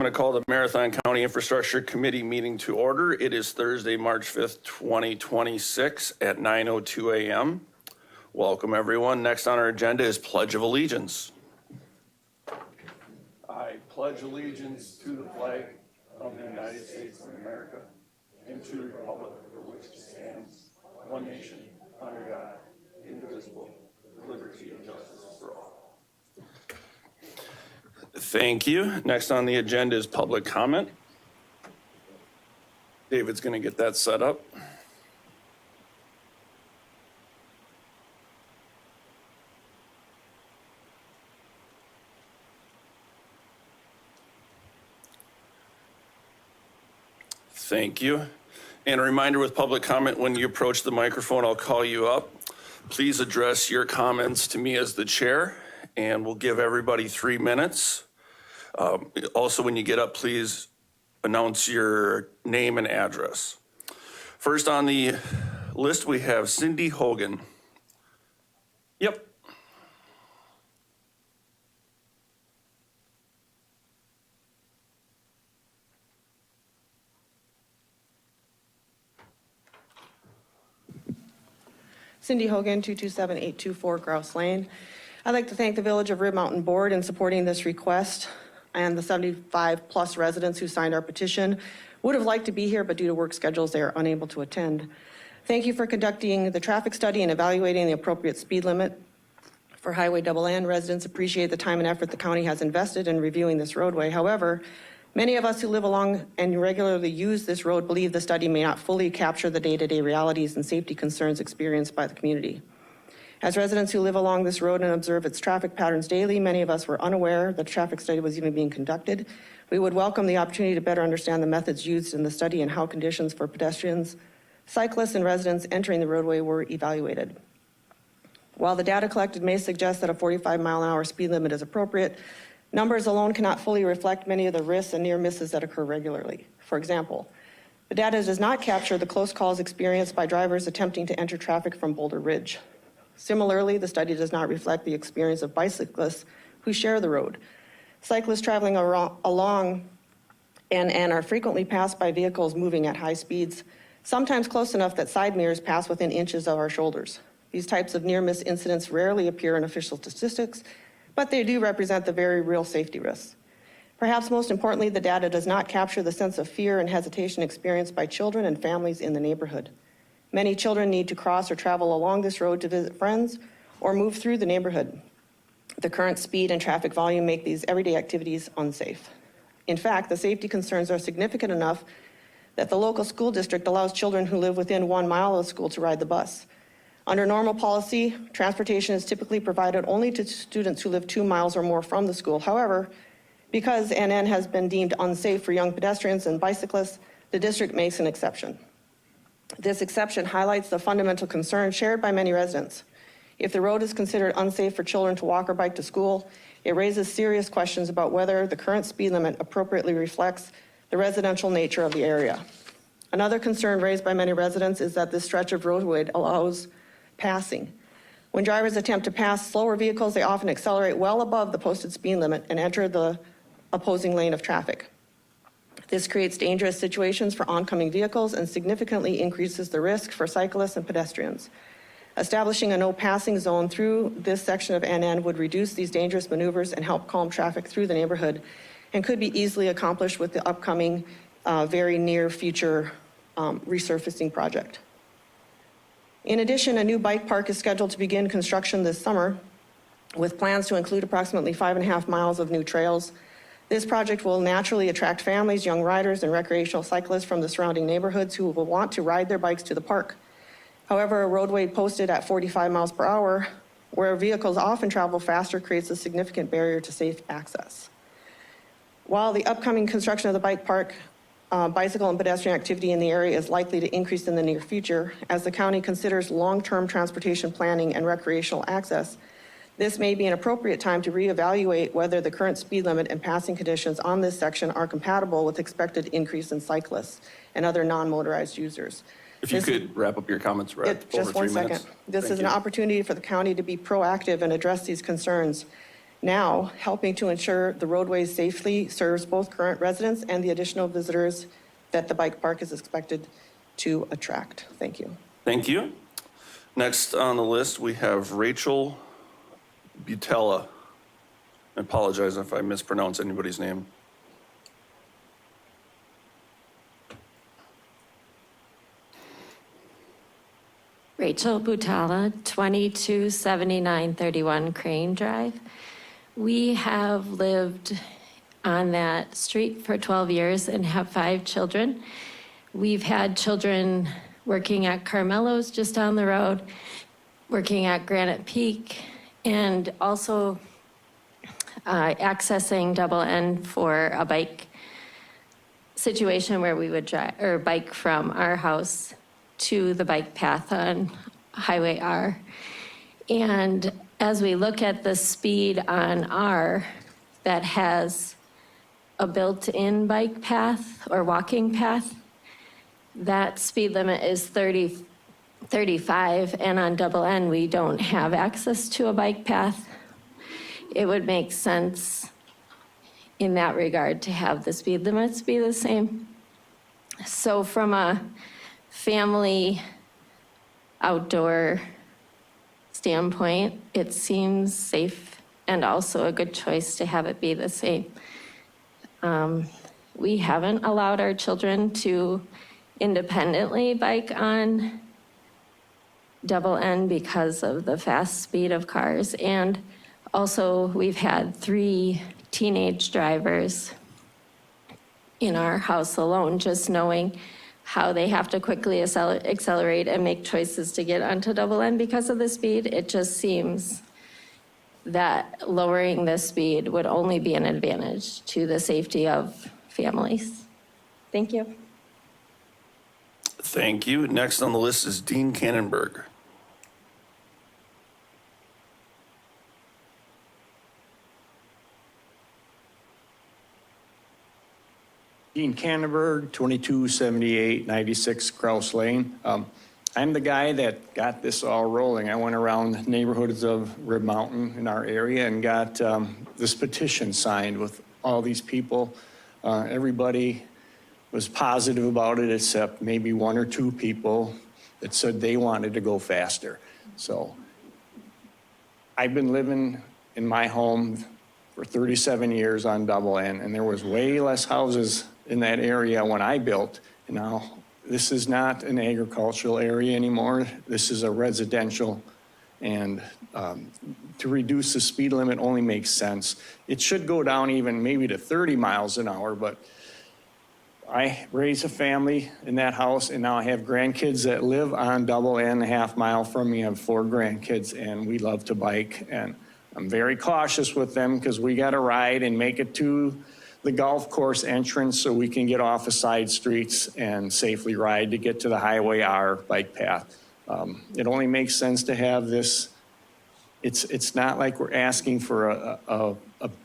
I'm going to call the Marathon County Infrastructure Committee meeting to order. It is Thursday, March 5th, 2026 at 9:02 a.m. Welcome, everyone. Next on our agenda is Pledge of Allegiance. I pledge allegiance to the flag of the United States of America and to the republic for which it stands, one nation, under God, indivisible, with liberty and justice for all. Thank you. Next on the agenda is public comment. David's going to get that set up. Thank you. And a reminder with public comment, when you approach the microphone, I'll call you up. Please address your comments to me as the chair, and we'll give everybody 3 minutes. Also, when you get up, please announce your name and address. First on the list, we have Cindy Hogan. Yep. Cindy Hogan, 227824 Grouse Lane. I'd like to thank the Village of Rib Mountain Board in supporting this request, and the 75 plus residents who signed our petition would have liked to be here, but due to work schedules, they are unable to attend. Thank you for conducting the traffic study and evaluating the appropriate speed limit for Highway Double N. Residents appreciate the time and effort the county has invested in reviewing this roadway. However, many of us who live along and regularly use this road believe the study may not fully capture the day-to-day realities and safety concerns experienced by the community. As residents who live along this road and observe its traffic patterns daily, many of us were unaware that a traffic study was even being conducted. We would welcome the opportunity to better understand the methods used in the study and how conditions for pedestrians, cyclists, and residents entering the roadway were evaluated. While the data collected may suggest that a 45-mile-an-hour speed limit is appropriate, numbers alone cannot fully reflect many of the risks and near misses that occur regularly. For example, the data does not capture the close calls experienced by drivers attempting to enter traffic from Boulder Ridge. Similarly, the study does not reflect the experience of bicyclists who share the road. Cyclists traveling along and are frequently passed by vehicles moving at high speeds, sometimes close enough that side mirrors pass within inches of our shoulders. These types of near-miss incidents rarely appear in official statistics, but they do represent the very real safety risks. Perhaps most importantly, the data does not capture the sense of fear and hesitation experienced by children and families in the neighborhood. Many children need to cross or travel along this road to visit friends or move through the neighborhood. The current speed and traffic volume make these everyday activities unsafe. In fact, the safety concerns are significant enough that the local school district allows children who live within 1 mile of the school to ride the bus. Under normal policy, transportation is typically provided only to students who live 2 miles or more from the school. However, because NN has been deemed unsafe for young pedestrians and bicyclists, the district makes an exception. This exception highlights the fundamental concern shared by many residents. If the road is considered unsafe for children to walk or bike to school, it raises serious questions about whether the current speed limit appropriately reflects the residential nature of the area. Another concern raised by many residents is that this stretch of roadway allows passing. When drivers attempt to pass slower vehicles, they often accelerate well above the posted speed limit and enter the opposing lane of traffic. This creates dangerous situations for oncoming vehicles and significantly increases the risk for cyclists and pedestrians. Establishing a no passing zone through this section of NN would reduce these dangerous maneuvers and help calm traffic through the neighborhood, and could be easily accomplished with the upcoming very near future resurfacing project. In addition, a new bike park is scheduled to begin construction this summer, with plans to include approximately 5.5 miles of new trails. This project will naturally attract families, young riders, and recreational cyclists from the surrounding neighborhoods who will want to ride their bikes to the park. However, a roadway posted at 45 miles per hour, where vehicles often travel faster, creates a significant barrier to safe access. While the upcoming construction of the bike park, bicycle and pedestrian activity in the area is likely to increase in the near future, as the county considers long-term transportation planning and recreational access, this may be an appropriate time to reevaluate whether the current speed limit and passing conditions on this section are compatible with expected increase in cyclists and other non-motorized users. If you could wrap up your comments, we're at over 3 minutes. Just 1 second. This is an opportunity for the county to be proactive and address these concerns. Now, helping to ensure the roadways safely serves both current residents and the additional visitors that the bike park is expected to attract. Thank you. Thank you. Next on the list, we have Rachel Butella. I apologize if I mispronounce anybody's name. Rachel Butala, 227931 Crane Drive. We have lived on that street for 12 years and have 5 children. We've had children working at Carmelo's just down the road, working at Granite Peak, and also accessing Double N for a bike situation where we would drive or bike from our house to the bike path on Highway R. And as we look at the speed on R that has a built-in bike path or walking path, that speed limit is 35, and on Double N, we don't have access to a bike path. It would make sense in that regard to have the speed limits be the same. So from a family outdoor standpoint, it seems safe and also a good choice to have it be the same. We haven't allowed our children to independently bike on Double N because of the fast speed of cars. And also we've had 3 teenage drivers in our house alone, just knowing how they have to quickly accelerate and make choices to get onto Double N because of the speed. It just seems that lowering the speed would only be an advantage to the safety of families. Thank you. Thank you. Next on the list is Dean Kannenberg. Dean Kannenberg, 2278-96 Kraus Lane. I'm the guy that got this all rolling. I went around neighborhoods of Rib Mountain in our area and got this petition signed with all these people. Everybody was positive about it except maybe 1 or 2 people that said they wanted to go faster. So I've been living in my home for 37 years on Double N, and there was way less houses in that area when I built. And now this is not an agricultural area anymore. This is a residential, and to reduce the speed limit only makes sense. It should go down even maybe to 30 miles an hour, but I raised a family in that house, and now I have grandkids that live on Double N, a half mile from me. I have 4 grandkids, and we love to bike. And I'm very cautious with them because we got to ride and make it to the golf course entrance so we can get off of side streets and safely ride to get to the Highway R bike path. It only makes sense to have this. It's not like we're asking for a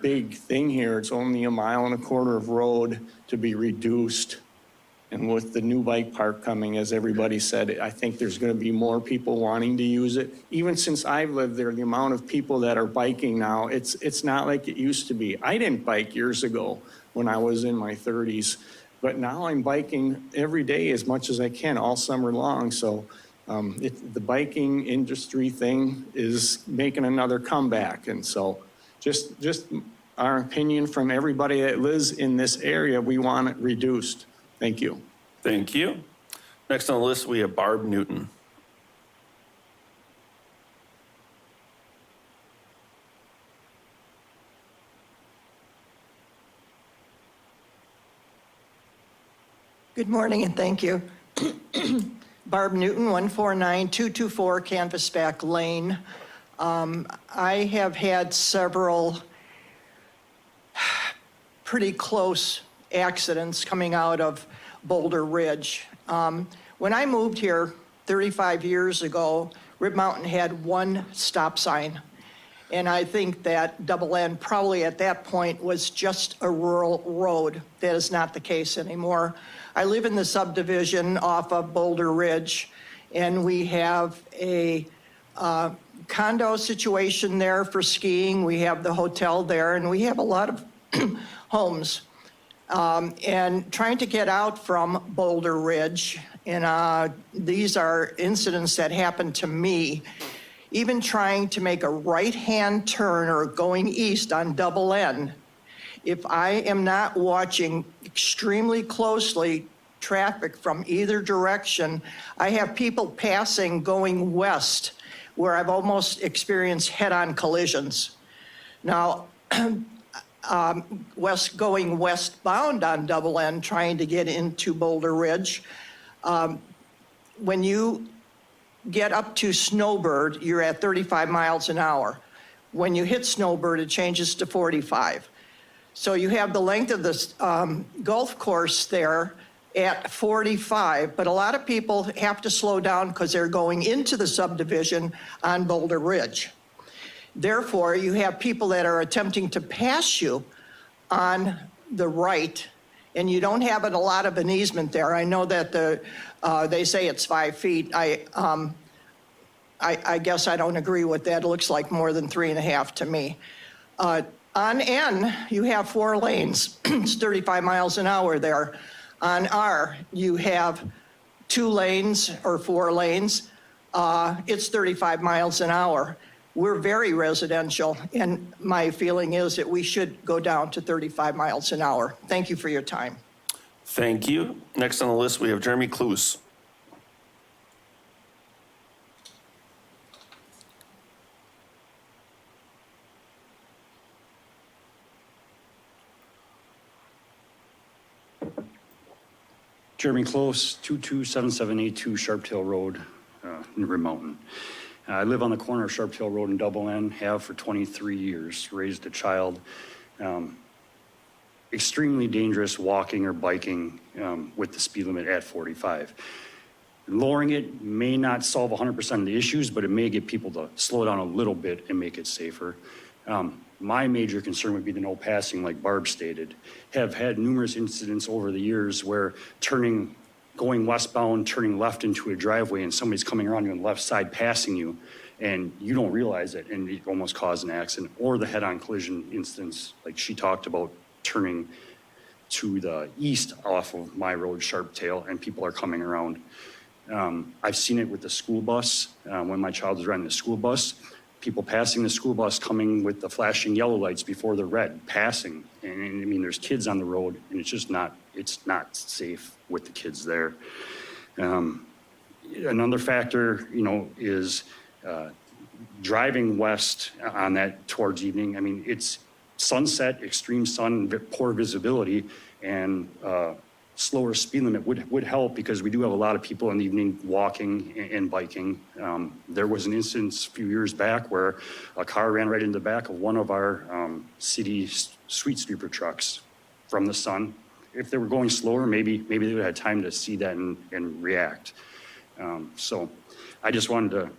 big thing here. It's only 1.25 miles of road to be reduced. And with the new bike park coming, as everybody said, I think there's going to be more people wanting to use it. Even since I've lived there, the amount of people that are biking now, it's not like it used to be. I didn't bike years ago when I was in my 30s, but now I'm biking every day as much as I can all summer long. So the biking industry thing is making another comeback. And so just our opinion from everybody that lives in this area, we want it reduced. Thank you. Thank you. Next on the list, we have Barb Newton. Good morning and thank you. Barb Newton, 149224 Canvasback Lane. I have had several pretty close accidents coming out of Boulder Ridge. When I moved here 35 years ago, Rib Mountain had 1 stop sign. And I think that Double N probably at that point was just a rural road. That is not the case anymore. I live in the subdivision off of Boulder Ridge, and we have a condo situation there for skiing. We have the hotel there, and we have a lot of homes. And trying to get out from Boulder Ridge, and these are incidents that happened to me. Even trying to make a right-hand turn or going east on Double N, if I am not watching extremely closely traffic from either direction, I have people passing going west where I've almost experienced head-on collisions. Now, going westbound on Double N, trying to get into Boulder Ridge, when you get up to Snowbird, you're at 35 miles an hour. When you hit Snowbird, it changes to 45. So you have the length of this golf course there at 45, but a lot of people have to slow down because they're going into the subdivision on Boulder Ridge. Therefore, you have people that are attempting to pass you on the right, and you don't have a lot of an easement there. I know that they say it's 5 feet. I guess I don't agree with that. It looks like more than 3.5 to me. On N, you have 4 lanes. It's 35 miles an hour there. On R, you have 2 lanes or 4 lanes. It's 35 miles an hour. We're very residential, and my feeling is that we should go down to 35 miles an hour. Thank you for your time. Thank you. Next on the list, we have Jeremy Cluse. Jeremy Close, 227782 Sharptail Road in Rib Mountain. I live on the corner of Sharptail Road and Double N, have for 23 years, raised a child. Extremely dangerous walking or biking with the speed limit at 45. Lowering it may not solve 100% of the issues, but it may get people to slow down a little bit and make it safer. My major concern would be the no passing, like Barb stated. Have had numerous incidents over the years where going westbound, turning left into a driveway, and somebody's coming around you on the left side passing you, and you don't realize it, and it almost caused an accident. Or the head-on collision instance, like she talked about, turning to the east off of my road, Sharptail, and people are coming around. I've seen it with the school bus. When my child was riding the school bus, people passing the school bus coming with the flashing yellow lights before the red, passing. And I mean, there's kids on the road, and it's not safe with the kids there. Another factor, is driving west on that towards evening. I mean, it's sunset, extreme sun, poor visibility, and slower speed limit would help, because we do have a lot of people in the evening walking and biking. There was an instance a few years back where a car ran right into the back of one of our city street sweeper trucks from the sun. If they were going slower, maybe they would have had time to see that and react. So I just wanted to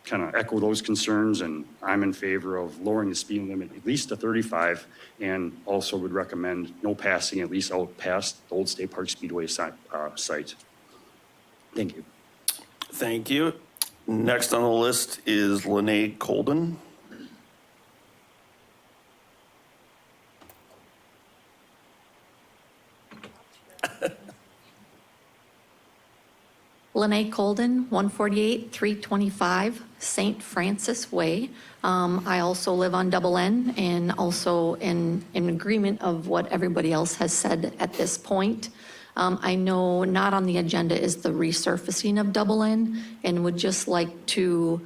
kind of echo those concerns, and I'm in favor of lowering the speed limit at least to 35, and also would recommend no passing at least out past the Old State Park Speedway site. Thank you. Thank you. Next on the list is Lene Colden. Lene Colden, 148, 325 St. Francis Way. I also live on Double N, and also in agreement of what everybody else has said at this point. I know not on the agenda is the resurfacing of Double N, and would just like to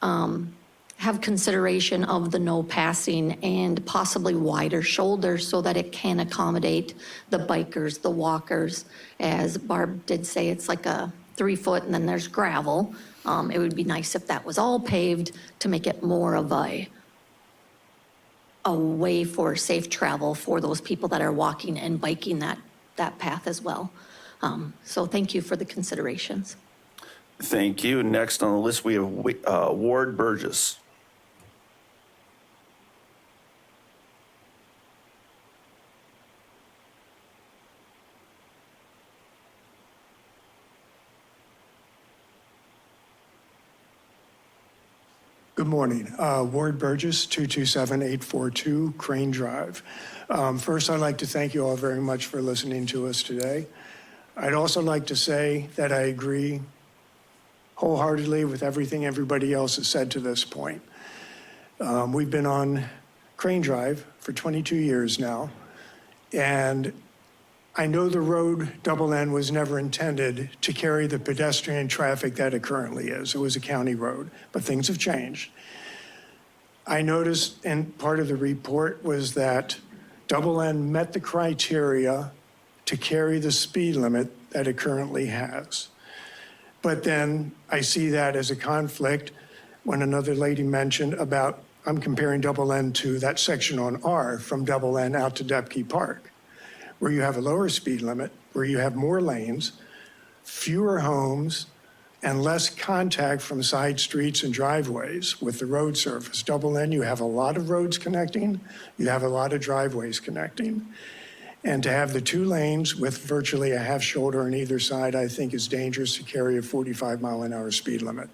have consideration of the no passing and possibly wider shoulders so that it can accommodate the bikers, the walkers. As Barb did say, it's like a 3 foot and then there's gravel. It would be nice if that was all paved to make it more of a way for safe travel for those people that are walking and biking that path as well. So thank you for the considerations. Thank you. Next on the list, we have Ward Burgess. Good morning. Ward Burgess, 227-842 Crane Drive. First, I'd like to thank you all very much for listening to us today. I'd also like to say that I agree wholeheartedly with everything everybody else has said to this point. We've been on Crane Drive for 22 years now, and I know the road Double N was never intended to carry the pedestrian traffic that it currently is. It was a county road, but things have changed. I noticed, and part of the report was that Double N met the criteria to carry the speed limit that it currently has. But then I see that as a conflict when another lady mentioned about, I'm comparing Double N to that section on R from Double N out to Depke Park, where you have a lower speed limit, where you have more lanes, fewer homes, and less contact from side streets and driveways with the road surface. Double N, you have a lot of roads connecting, you have a lot of driveways connecting. And to have the 2 lanes with virtually a half shoulder on either side, I think is dangerous to carry a 45-mile-an-hour speed limit.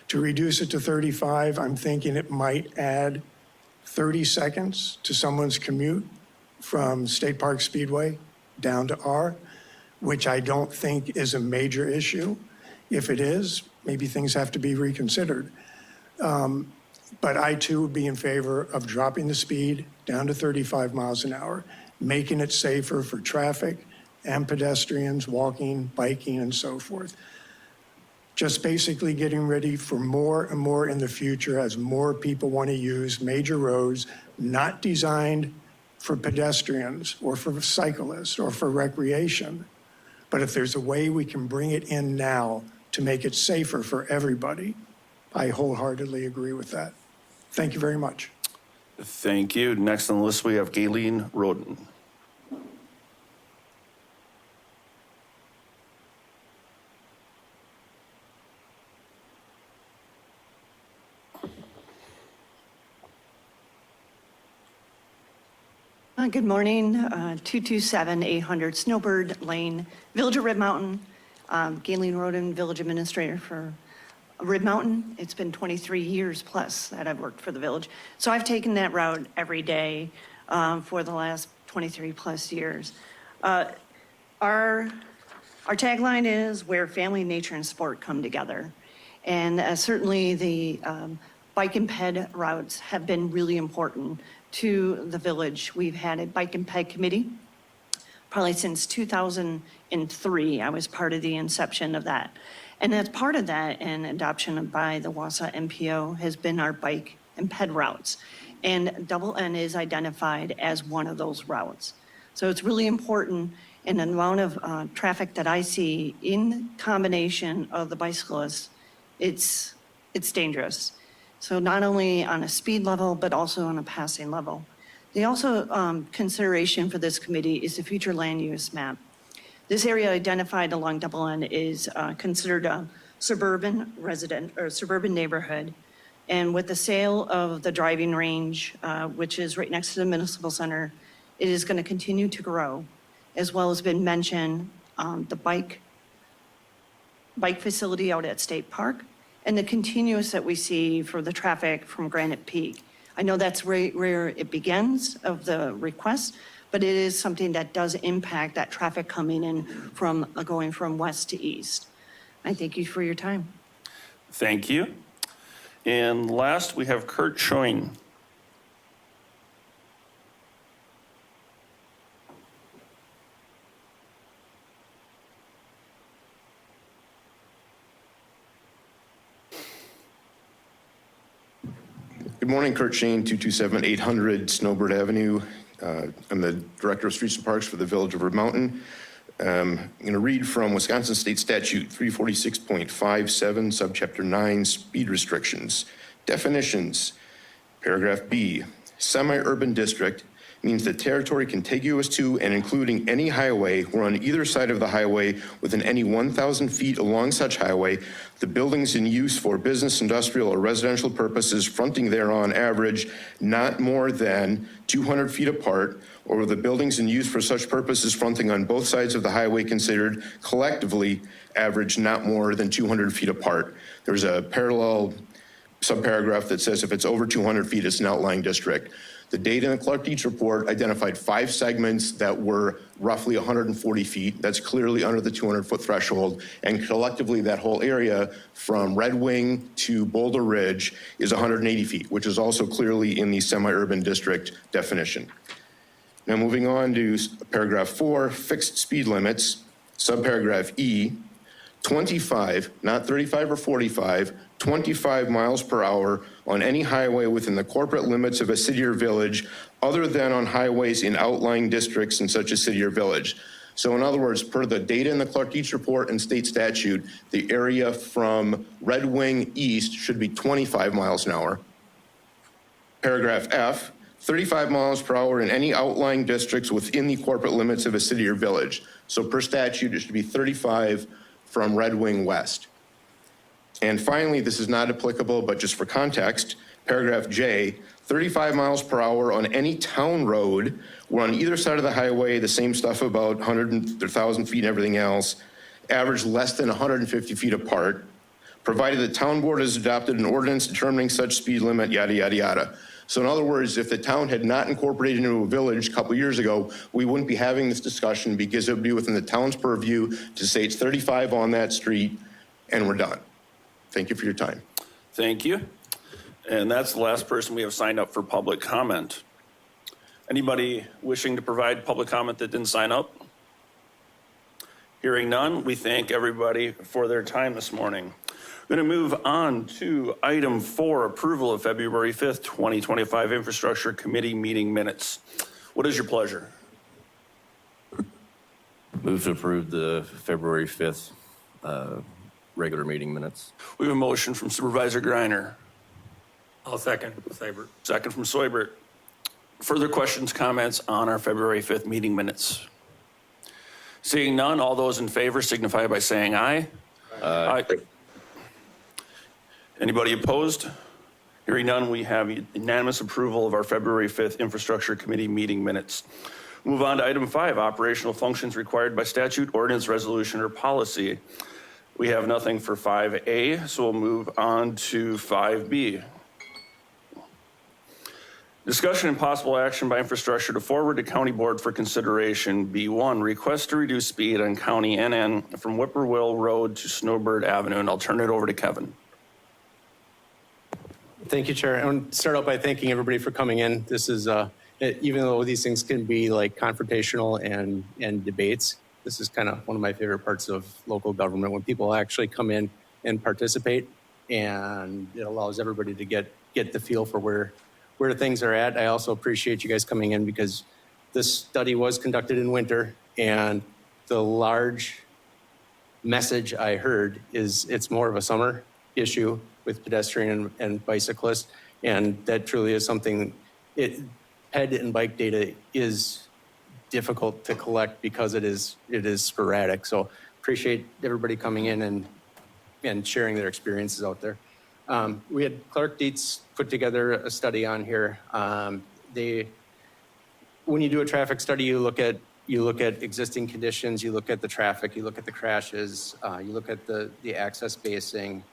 To reduce it to 35, I'm thinking it might add 30 seconds to someone's commute from State Park Speedway down to R, which I don't think is a major issue. If it is, maybe things have to be reconsidered. But I too would be in favor of dropping the speed down to 35 miles an hour, making it safer for traffic and pedestrians, walking, biking, and so forth. Just basically getting ready for more and more in the future as more people want to use major roads not designed for pedestrians or for cyclists or for recreation. But if there's a way we can bring it in now to make it safer for everybody, I wholeheartedly agree with that. Thank you very much. Thank you. Next on the list, we have Galen Roden. Good morning, 227-800 Snowbird Lane, Village of Red Mountain. Galen Roden, Village Administrator for Red Mountain. It's been 23 years plus that I've worked for the village. So I've taken that route every day for the last 23 plus years. Our tagline is where family, nature, and sport come together. And certainly the bike and ped routes have been really important to the village. We've had a bike and ped committee probably since 2003. I was part of the inception of that. And as part of that and adoption by the Wausau MPO has been our bike and ped routes. And Double N is identified as one of those routes. So it's really important in the amount of traffic that I see in combination of the bicyclists, it's dangerous. So not only on a speed level, but also on a passing level. The also consideration for this committee is the future land use map. This area identified along Double N is considered a suburban resident or suburban neighborhood. And with the sale of the driving range, which is right next to the municipal center, it is going to continue to grow, as well as been mentioned the bike facility out at State Park, and the continuous that we see for the traffic from Granite Peak. I know that's where it begins of the request, but it is something that does impact that traffic coming in from going from west to east. I thank you for your time. Thank you. And last, we have Kurt Schoen. Good morning, Kurt Shane, 227-800 Snowbird Avenue. I'm the Director of Streets and Parks for the Village of Red Mountain. I'm going to read from Wisconsin State Statute 346.57, Subchapter 9, Speed Restrictions. Definitions. Paragraph B, semi-urban district means the territory contiguous to and including any highway or on either side of the highway within any 1,000 feet along such highway, the buildings in use for business, industrial, or residential purposes fronting thereon average not more than 200 feet apart, or the buildings in use for such purposes fronting on both sides of the highway considered collectively average not more than 200 feet apart. There's a parallel subparagraph that says if it's over 200 feet, it's an outlying district. The data in the Clark-Dietz report identified 5 segments that were roughly 140 feet. That's clearly under the 200-foot threshold. And collectively, that whole area from Red Wing to Boulder Ridge is 180 feet, which is also clearly in the semi-urban district definition. Now, moving on to paragraph 4, fixed speed limits, subparagraph E, 25, not 35 or 45, 25 miles per hour on any highway within the corporate limits of a city or village other than on highways in outlying districts in such a city or village. So in other words, per the data in the Clark-Dietz report and state statute, the area from Red Wing east should be 25 miles an hour. Paragraph F, 35 miles per hour in any outlying districts within the corporate limits of a city or village. So per statute, it should be 35 from Red Wing west. And finally, this is not applicable, but just for context, paragraph J, 35 miles per hour on any town road where on either side of the highway, the same stuff about 1,000 feet and everything else, average less than 150 feet apart, provided the town board has adopted an ordinance determining such speed limit, yada, yada, yada. So in other words, if the town had not incorporated into a village a couple of years ago, we wouldn't be having this discussion because it would be within the town's purview to say it's 35 on that street and we're done. Thank you for your time. Thank you. And that's the last person we have signed up for public comment. Anybody wishing to provide public comment that didn't sign up? Hearing none, we thank everybody for their time this morning. We're going to move on to item 4, approval of February 5th, 2025 Infrastructure Committee meeting minutes. What is your pleasure? Move to approve the February 5th regular meeting minutes. We have a motion from Supervisor Griner. I'll second. Seibert. Second from Seibert. Further questions, comments on our February 5th meeting minutes? Seeing none, all those in favor signify by saying aye. Aye. Anybody opposed? Hearing none, we have unanimous approval of our February 5th Infrastructure Committee meeting minutes. Move on to item 5, operational functions required by statute, ordinance, resolution, or policy. We have nothing for 5A, so we'll move on to 5B. Discussion and possible action by infrastructure to forward to County Board for consideration. B1, request to reduce speed on County NN from Whippoorwill Road to Snowbird Avenue, and I'll turn it over to Kevin. Thank you, Chair. I want to start out by thanking everybody for coming in. This is, even though these things can be like confrontational and debates, this is kind of one of my favorite parts of local government, when people actually come in and participate, and it allows everybody to get the feel for where things are at. I also appreciate you guys coming in because this study was conducted in winter, and the large message I heard is it's more of a summer issue with pedestrian and bicyclists, and that truly is something. Ped and bike data is difficult to collect because it is sporadic. So appreciate everybody coming in and sharing their experiences out there. We had Clark-Dietz put together a study on here. When you do a traffic study, you look at existing conditions, you look at the traffic, you look at the crashes, you look at the access spacing,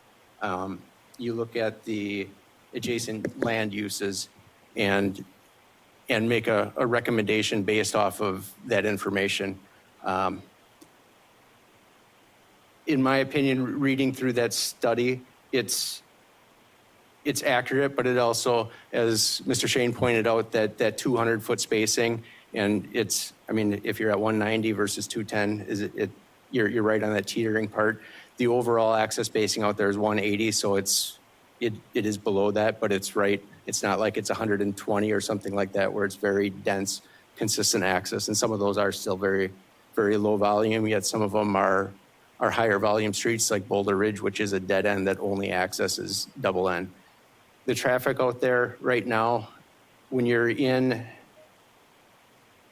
you look at the adjacent land uses, and make a recommendation based off of that information. In my opinion, reading through that study, it's accurate, but it also, as Mr. Shane pointed out, that 200-foot spacing, and if you're at 190 versus 210, you're right on that teetering part. The overall access spacing out there is 180, so it is below that, but it's right. It's not like it's 120 or something like that, where it's very dense, consistent access, and some of those are still very, very low volume, yet some of them are higher volume streets like Boulder Ridge, which is a dead end that only accesses double N. The traffic out there right now, when you're in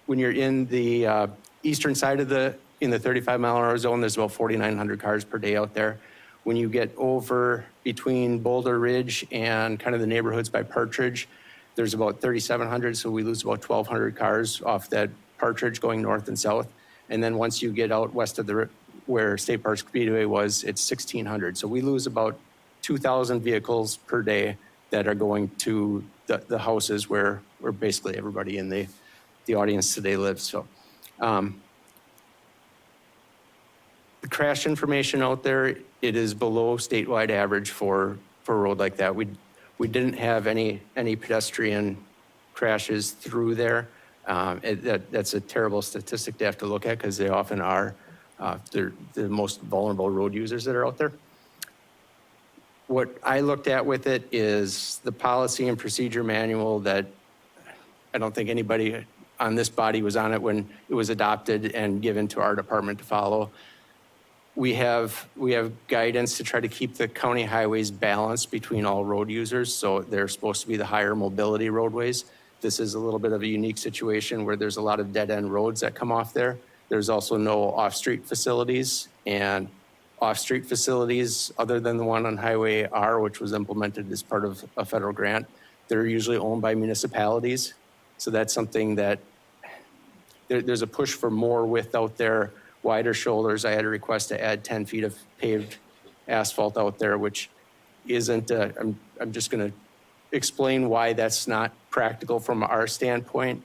the eastern side of in the 35-mile-an-hour zone, there's about 4,900 cars per day out there. When you get over between Boulder Ridge and kind of the neighborhoods by Partridge, there's about 3,700, so we lose about 1,200 cars off that Partridge going north and south. And then once you get out west of where State Park Speedway was, it's 1,600. So we lose about 2,000 vehicles per day that are going to the houses where basically everybody in the audience today lives. So the crash information out there, it is below statewide average for a road like that. We didn't have any pedestrian crashes through there. That's a terrible statistic to have to look at because they often are they're the most vulnerable road users that are out there. What I looked at with it is the policy and procedure manual that I don't think anybody on this body was on it when it was adopted and given to our department to follow. We have guidance to try to keep the county highways balanced between all road users. So they're supposed to be the higher mobility roadways. This is a little bit of a unique situation where there's a lot of dead end roads that come off there. There's also no off-street facilities, and off-street facilities other than the one on Highway R, which was implemented as part of a federal grant, they're usually owned by municipalities. So that's something that there's a push for more width out there, wider shoulders. I had a request to add 10 feet of paved asphalt out there, which isn't, I'm just gonna explain why that's not practical from our standpoint.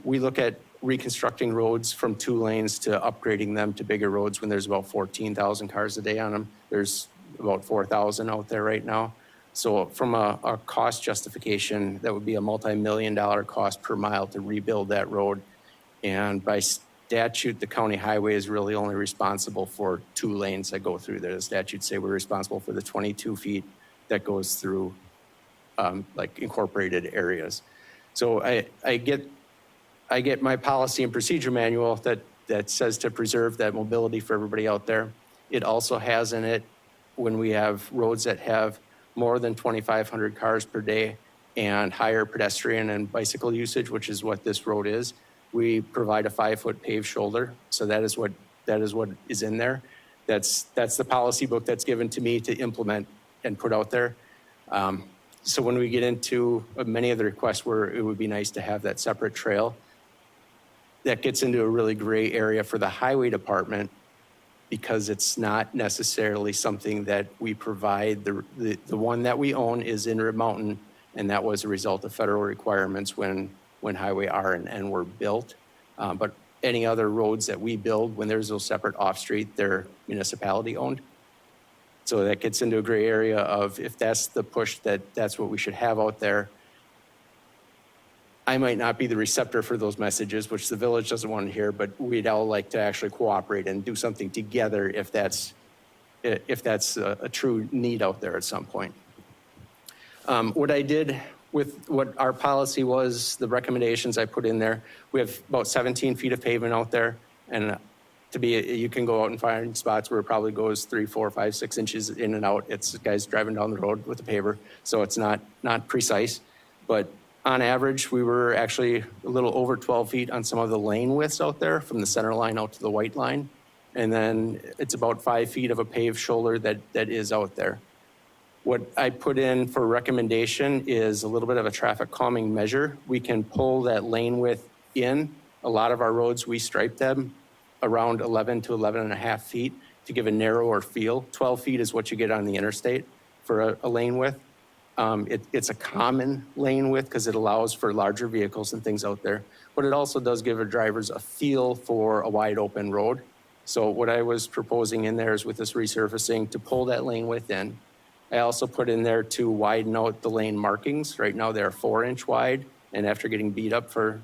We look at reconstructing roads from 2 lanes to upgrading them to bigger roads when there's about 14,000 cars a day on them. There's about 4,000 out there right now. So from a cost justification, that would be a multi-million-dollar cost per mile to rebuild that road. And by statute, the county highway is really only responsible for 2 lanes that go through there. The statutes say we're responsible for the 22 feet that goes through like incorporated areas. So I get my policy and procedure manual that says to preserve that mobility for everybody out there. It also has in it when we have roads that have more than 2,500 cars per day and higher pedestrian and bicycle usage, which is what this road is, we provide a 5-foot paved shoulder. So that is what is in there. That's the policy book that's given to me to implement and put out there. So when we get into many of the requests where it would be nice to have that separate trail, that gets into a really gray area for the highway department because it's not necessarily something that we provide. The one that we own is in Rib Mountain, and that was a result of federal requirements when Highway R and N were built. But any other roads that we build, when there's those separate off-street, they're municipality owned. So that gets into a gray area of if that's the push that's what we should have out there. I might not be the receptor for those messages, which the village doesn't want to hear, but we'd all like to actually cooperate and do something together if that's a true need out there at some point. What I did with what our policy was, the recommendations I put in there, we have about 17 feet of pavement out there, and you can go out and find spots where it probably goes 3, 4, 5, 6 inches in and out. It's guys driving down the road with a paver, so it's not precise. But on average, we were actually a little over 12 feet on some of the lane widths out there from the center line out to the white line. And then it's about 5 feet of a paved shoulder that is out there. What I put in for recommendation is a little bit of a traffic calming measure. We can pull that lane width in. A lot of our roads, we stripe them around 11 to 11 and a half feet to give a narrower feel. 12 feet is what you get on the interstate for a lane width. It's a common lane width because it allows for larger vehicles and things out there, but it also does give our drivers a feel for a wide open road. So what I was proposing in there is with this resurfacing to pull that lane width in. I also put in there to widen out the lane markings. Right now they're 4-inch wide, and after getting beat up for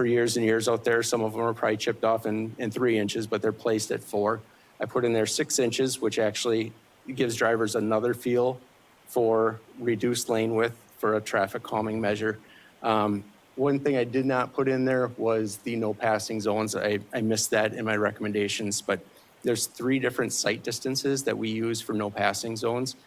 years and years out there, some of them are probably chipped off in 3 inches, but they're placed at 4. I put in there 6 inches, which actually gives drivers another feel for reduced lane width for a traffic calming measure. One thing I did not put in there was the no passing zones. I missed that in my recommendations, but there's 3 different sight distances that we use for no passing zones.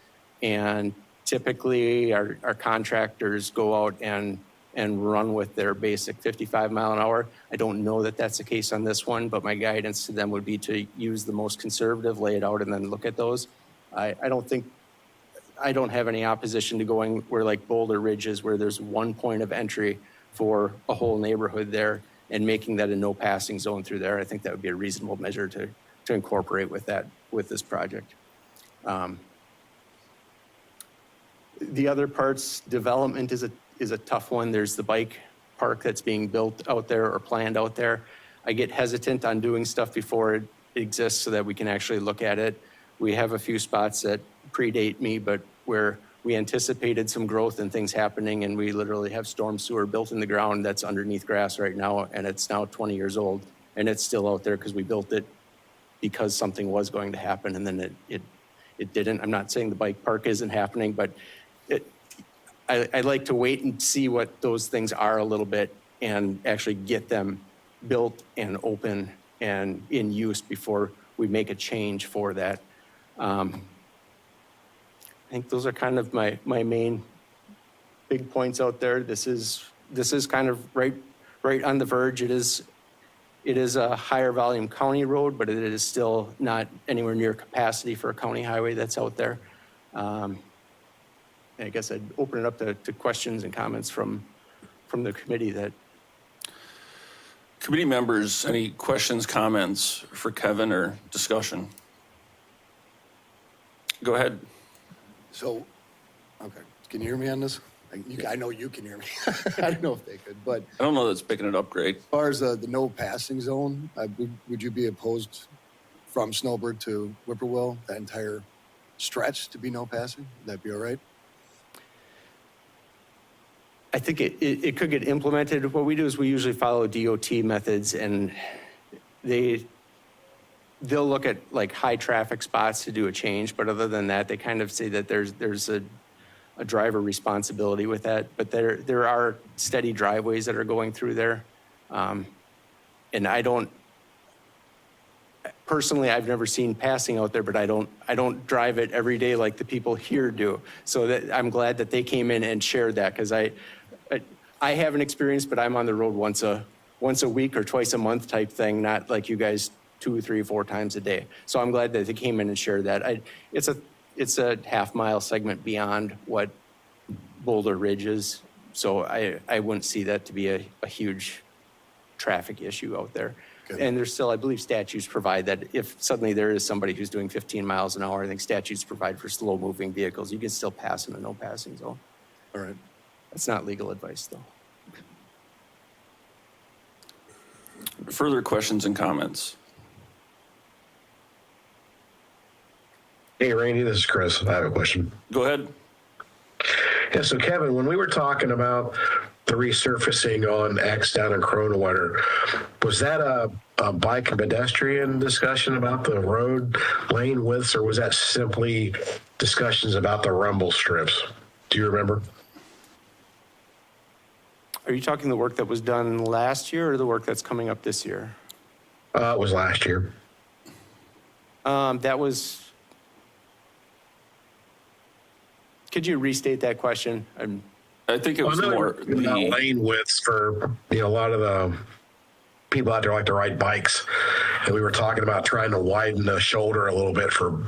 And typically our contractors go out and run with their basic 55 mile an hour. I don't know that that's the case on this one, but my guidance to them would be to use the most conservative, lay it out, and then look at those. I don't have any opposition to going where like Boulder Ridge is, where there's one point of entry for a whole neighborhood there and making that a no passing zone through there. I think that would be a reasonable measure to incorporate with this project. The other parts, development is a tough one. There's the bike park that's being built out there or planned out there. I get hesitant on doing stuff before it exists so that we can actually look at it. We have a few spots that predate me, but where we anticipated some growth and things happening, and we literally have storm sewer built in the ground that's underneath grass right now, and it's now 20 years old, and it's still out there because we built it because something was going to happen, and then it didn't. I'm not saying the bike park isn't happening, but I like to wait and see what those things are a little bit and actually get them built and open and in use before we make a change for that. I think those are kind of my main big points out there. This is kind of right on the verge. It is a higher volume county road, but it is still not anywhere near capacity for a county highway that's out there. I guess I'd open it up to questions and comments from the committee. That Committee members, any questions, comments for Kevin or discussion? Go ahead. So, okay, can you hear me on this? I know you can hear me. I don't know if they could, but I don't know that's picking it up great. as far as the no passing zone, would you be opposed from Snowbird to Whippoorwill, that entire stretch to be no passing? Would that be all right? I think it could get implemented. What we do is we usually follow DOT methods, and they'll look at like high traffic spots to do a change, but other than that, they kind of say that there's a driver responsibility with that. But there are steady driveways that are going through there. And personally, I've never seen passing out there, but I don't drive it every day like the people here do. So I'm glad that they came in and shared that, because I have an experience, but I'm on the road once a week or twice a month type thing, not like you guys 2, 3, 4 times a day. So I'm glad that they came in and shared that. It's a half-mile segment beyond what Boulder Ridge is. So I wouldn't see that to be a huge traffic issue out there. Good. And there's still, I believe statutes provide that if suddenly there is somebody who's doing 15 miles an hour, I think statutes provide for slow-moving vehicles. You can still pass in a no-passing zone. All right. That's not legal advice, though. Further questions and comments? Hey, Randy, this is Chris. I have a question. Go ahead. Yeah, so Kevin, when we were talking about the resurfacing on X down in Cronewater, was that a bike and pedestrian discussion about the road lane widths, or was that simply discussions about the rumble strips? Do you remember? Are you talking the work that was done last year or the work that's coming up this year? It was last year. That was... Could you restate that question? I think it was more the lane widths for a lot of the people out there like to ride bikes, and we were talking about trying to widen the shoulder a little bit for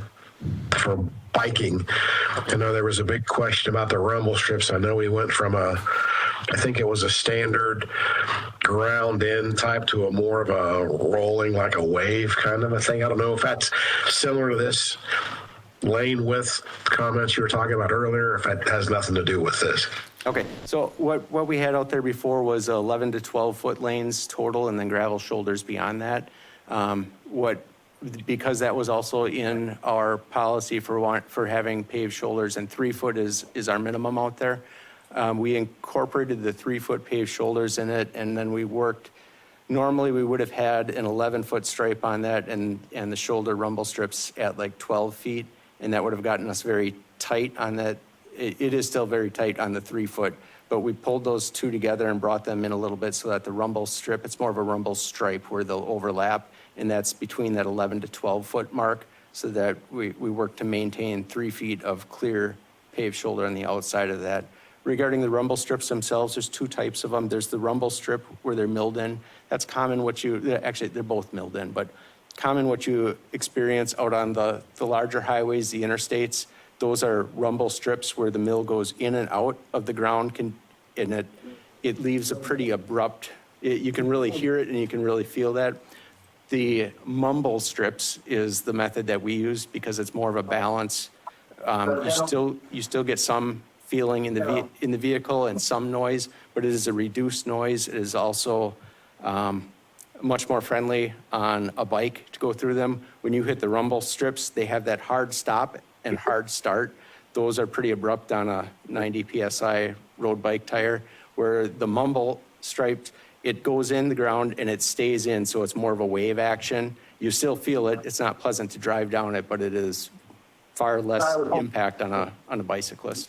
biking. I know there was a big question about the rumble strips. I know we went from I think it was a standard ground in type to a more of a rolling, like a wave kind of a thing. I don't know if that's similar to this lane width comments you were talking about earlier, if that has nothing to do with this. Okay, so what we had out there before was 11 to 12 foot lanes total, and then gravel shoulders beyond that. Because that was also in our policy for having paved shoulders, and 3 foot is our minimum out there. We incorporated the 3 foot paved shoulders in it, and then we worked. Normally, we would have had an 11-foot stripe on that and the shoulder rumble strips at like 12 feet, and that would have gotten us very tight on that. It is still very tight on the 3 foot, but we pulled those two together and brought them in a little bit so that the rumble strip, it's more of a rumble stripe where they'll overlap, and that's between that 11 to 12 foot mark, so that we work to maintain 3 feet of clear paved shoulder on the outside of that. Regarding the rumble strips themselves, there's 2 types of them. There's the rumble strip where they're milled in. That's common actually they're both milled in, but common what you experience out on the larger highways, the interstates. Those are rumble strips where the mill goes in and out of the ground, and it leaves a pretty abrupt, you can really hear it and you can really feel that. The mumble strips is the method that we use because it's more of a balance. You still get some feeling in the vehicle and some noise, but it is a reduced noise. It is also much more friendly on a bike to go through them. When you hit the rumble strips, they have that hard stop and hard start. Those are pretty abrupt on a 90 PSI road bike tire, where the mumble striped, it goes in the ground and it stays in, so it's more of a wave action. You still feel it. It's not pleasant to drive down it, but it is far less impact on a bicyclist,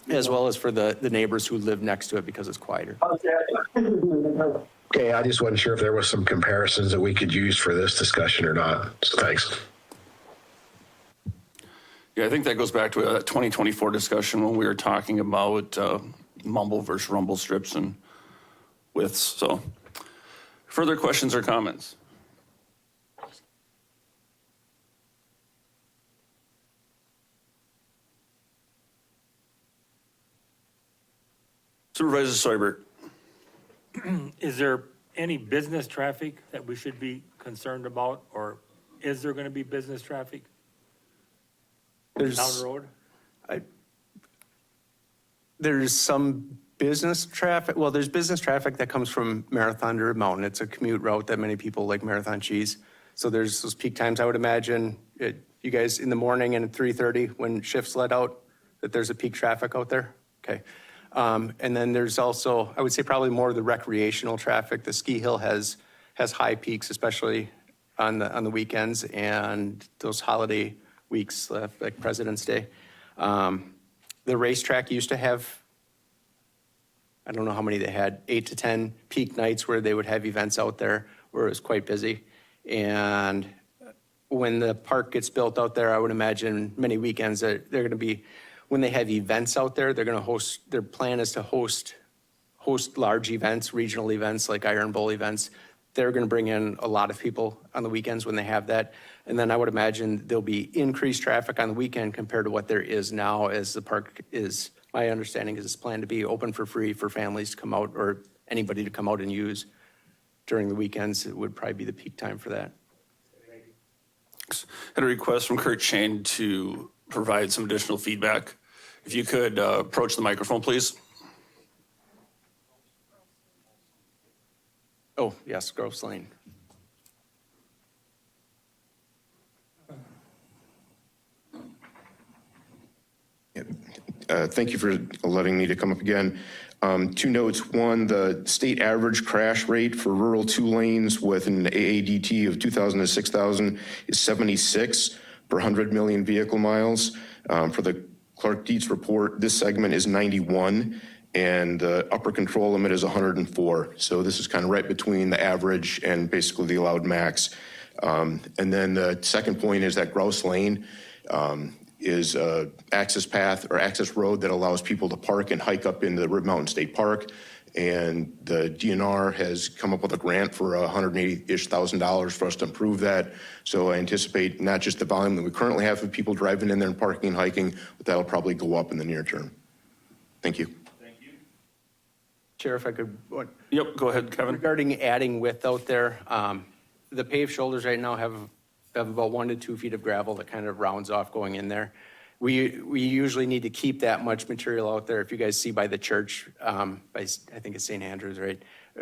as well as for the neighbors who live next to it because it's quieter. Okay, I just wasn't sure if there was some comparisons that we could use for this discussion or not. So thanks. Yeah, I think that goes back to a 2024 discussion when we were talking about mumble versus rumble strips and widths. So further questions or comments? Supervisor Seubert. Is there any business traffic that we should be concerned about, or is there going to be business traffic down the road? There's some business traffic. Well, there's business traffic that comes from Marathon to Rib Mountain. It's a commute route that many people like Marathon cheese. So there's those peak times. I would imagine you guys in the morning and at 3:30 when shifts let out, that there's a peak traffic out there. Okay. And then there's also, I would say probably more of the recreational traffic. The ski hill has high peaks, especially on the weekends and those holiday weeks like President's Day. The racetrack used to have, I don't know how many they had, 8 to 10 peak nights where they would have events out there where it was quite busy. And when the park gets built out there, I would imagine many weekends that they're going to be, when they have events out there, they're going to host, their plan is to host large events, regional events like Iron Bowl events. They're going to bring in a lot of people on the weekends when they have that. And then I would imagine there'll be increased traffic on the weekend compared to what there is now, as the park is, my understanding is it's planned to be open for free for families to come out or anybody to come out and use during the weekends. It would probably be the peak time for that. Had a request from Kurt Shane to provide some additional feedback. If you could approach the microphone, please. Oh, yes, Gross Lane. Thank you for letting me to come up again. 2 notes. One, the state average crash rate for rural 2 lanes with an AADT of 2,000 to 6,000 is 76 per 100 million vehicle miles. For the Clark Dietz report, this segment is 91, and the upper control limit is 104. So this is kind of right between the average and basically the allowed max. And then the second point is that Grouse Lane is an access path or access road that allows people to park and hike up into the Rib Mountain State Park. And the DNR has come up with a grant for $180,000 for us to improve that. So I anticipate not just the volume that we currently have of people driving in there and parking and hiking, but that'll probably go up in the near term. Thank you. Chair, if I could. Yep, go ahead, Kevin. Regarding adding width out there, the paved shoulders right now have about 1 to 2 feet of gravel that kind of rounds off going in there. We usually need to keep that much material out there. If you guys see by the church, I think it's St. Andrews, right,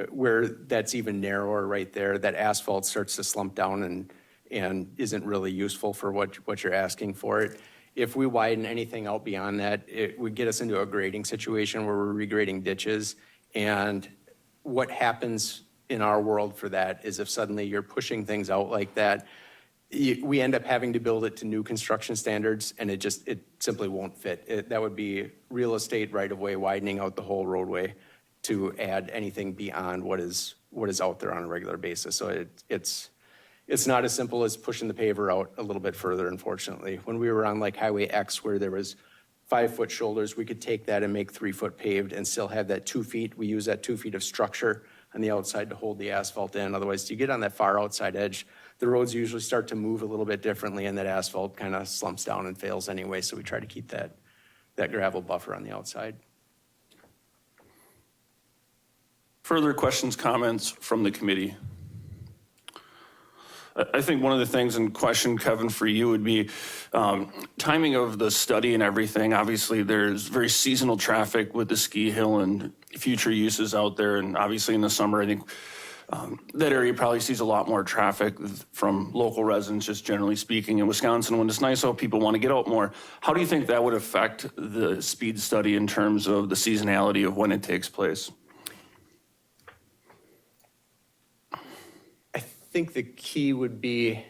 where that's even narrower right there, that asphalt starts to slump down and isn't really useful for what you're asking for it. If we widen anything out beyond that, it would get us into a grading situation where we're regrading ditches. And what happens in our world for that is if suddenly you're pushing things out like that, we end up having to build it to new construction standards, and it simply won't fit. That would be real estate right of way widening out the whole roadway to add anything beyond what is out there on a regular basis. So it's not as simple as pushing the paver out a little bit further, unfortunately. When we were on like Highway X where there was 5-foot shoulders, we could take that and make 3-foot paved and still have that 2 feet. We use that 2 feet of structure on the outside to hold the asphalt in. Otherwise, you get on that far outside edge, the roads usually start to move a little bit differently and that asphalt kind of slumps down and fails anyway. So we try to keep that gravel buffer on the outside. Further questions, comments from the committee? I think one of the things in question, Kevin, for you would be timing of the study and everything. Obviously, there's very seasonal traffic with the ski hill and future uses out there. And obviously in the summer, I think that area probably sees a lot more traffic from local residents, just generally speaking. In Wisconsin, when it's nice out, people want to get out more. How do you think that would affect the speed study in terms of the seasonality of when it takes place? I think the key would be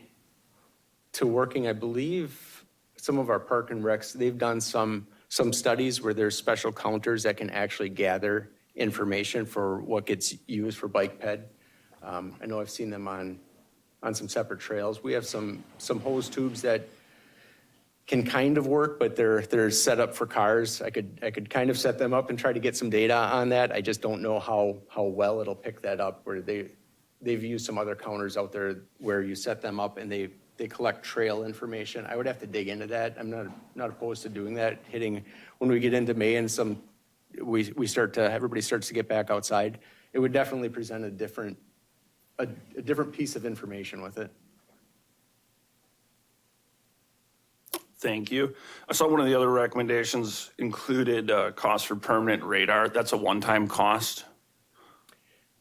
to working, I believe, some of our park and recs, they've done some studies where there's special counters that can actually gather information for what gets used for bike ped. I know I've seen them on some separate trails. We have some hose tubes that can kind of work, but they're set up for cars. I could kind of set them up and try to get some data on that. I just don't know how well it'll pick that up, where they've used some other counters out there where you set them up and they collect trail information. I would have to dig into that. I'm not opposed to doing that, when we get into May and everybody starts to get back outside. It would definitely present a different piece of information with it. Thank you. I saw one of the other recommendations included cost for permanent radar. That's a one-time cost.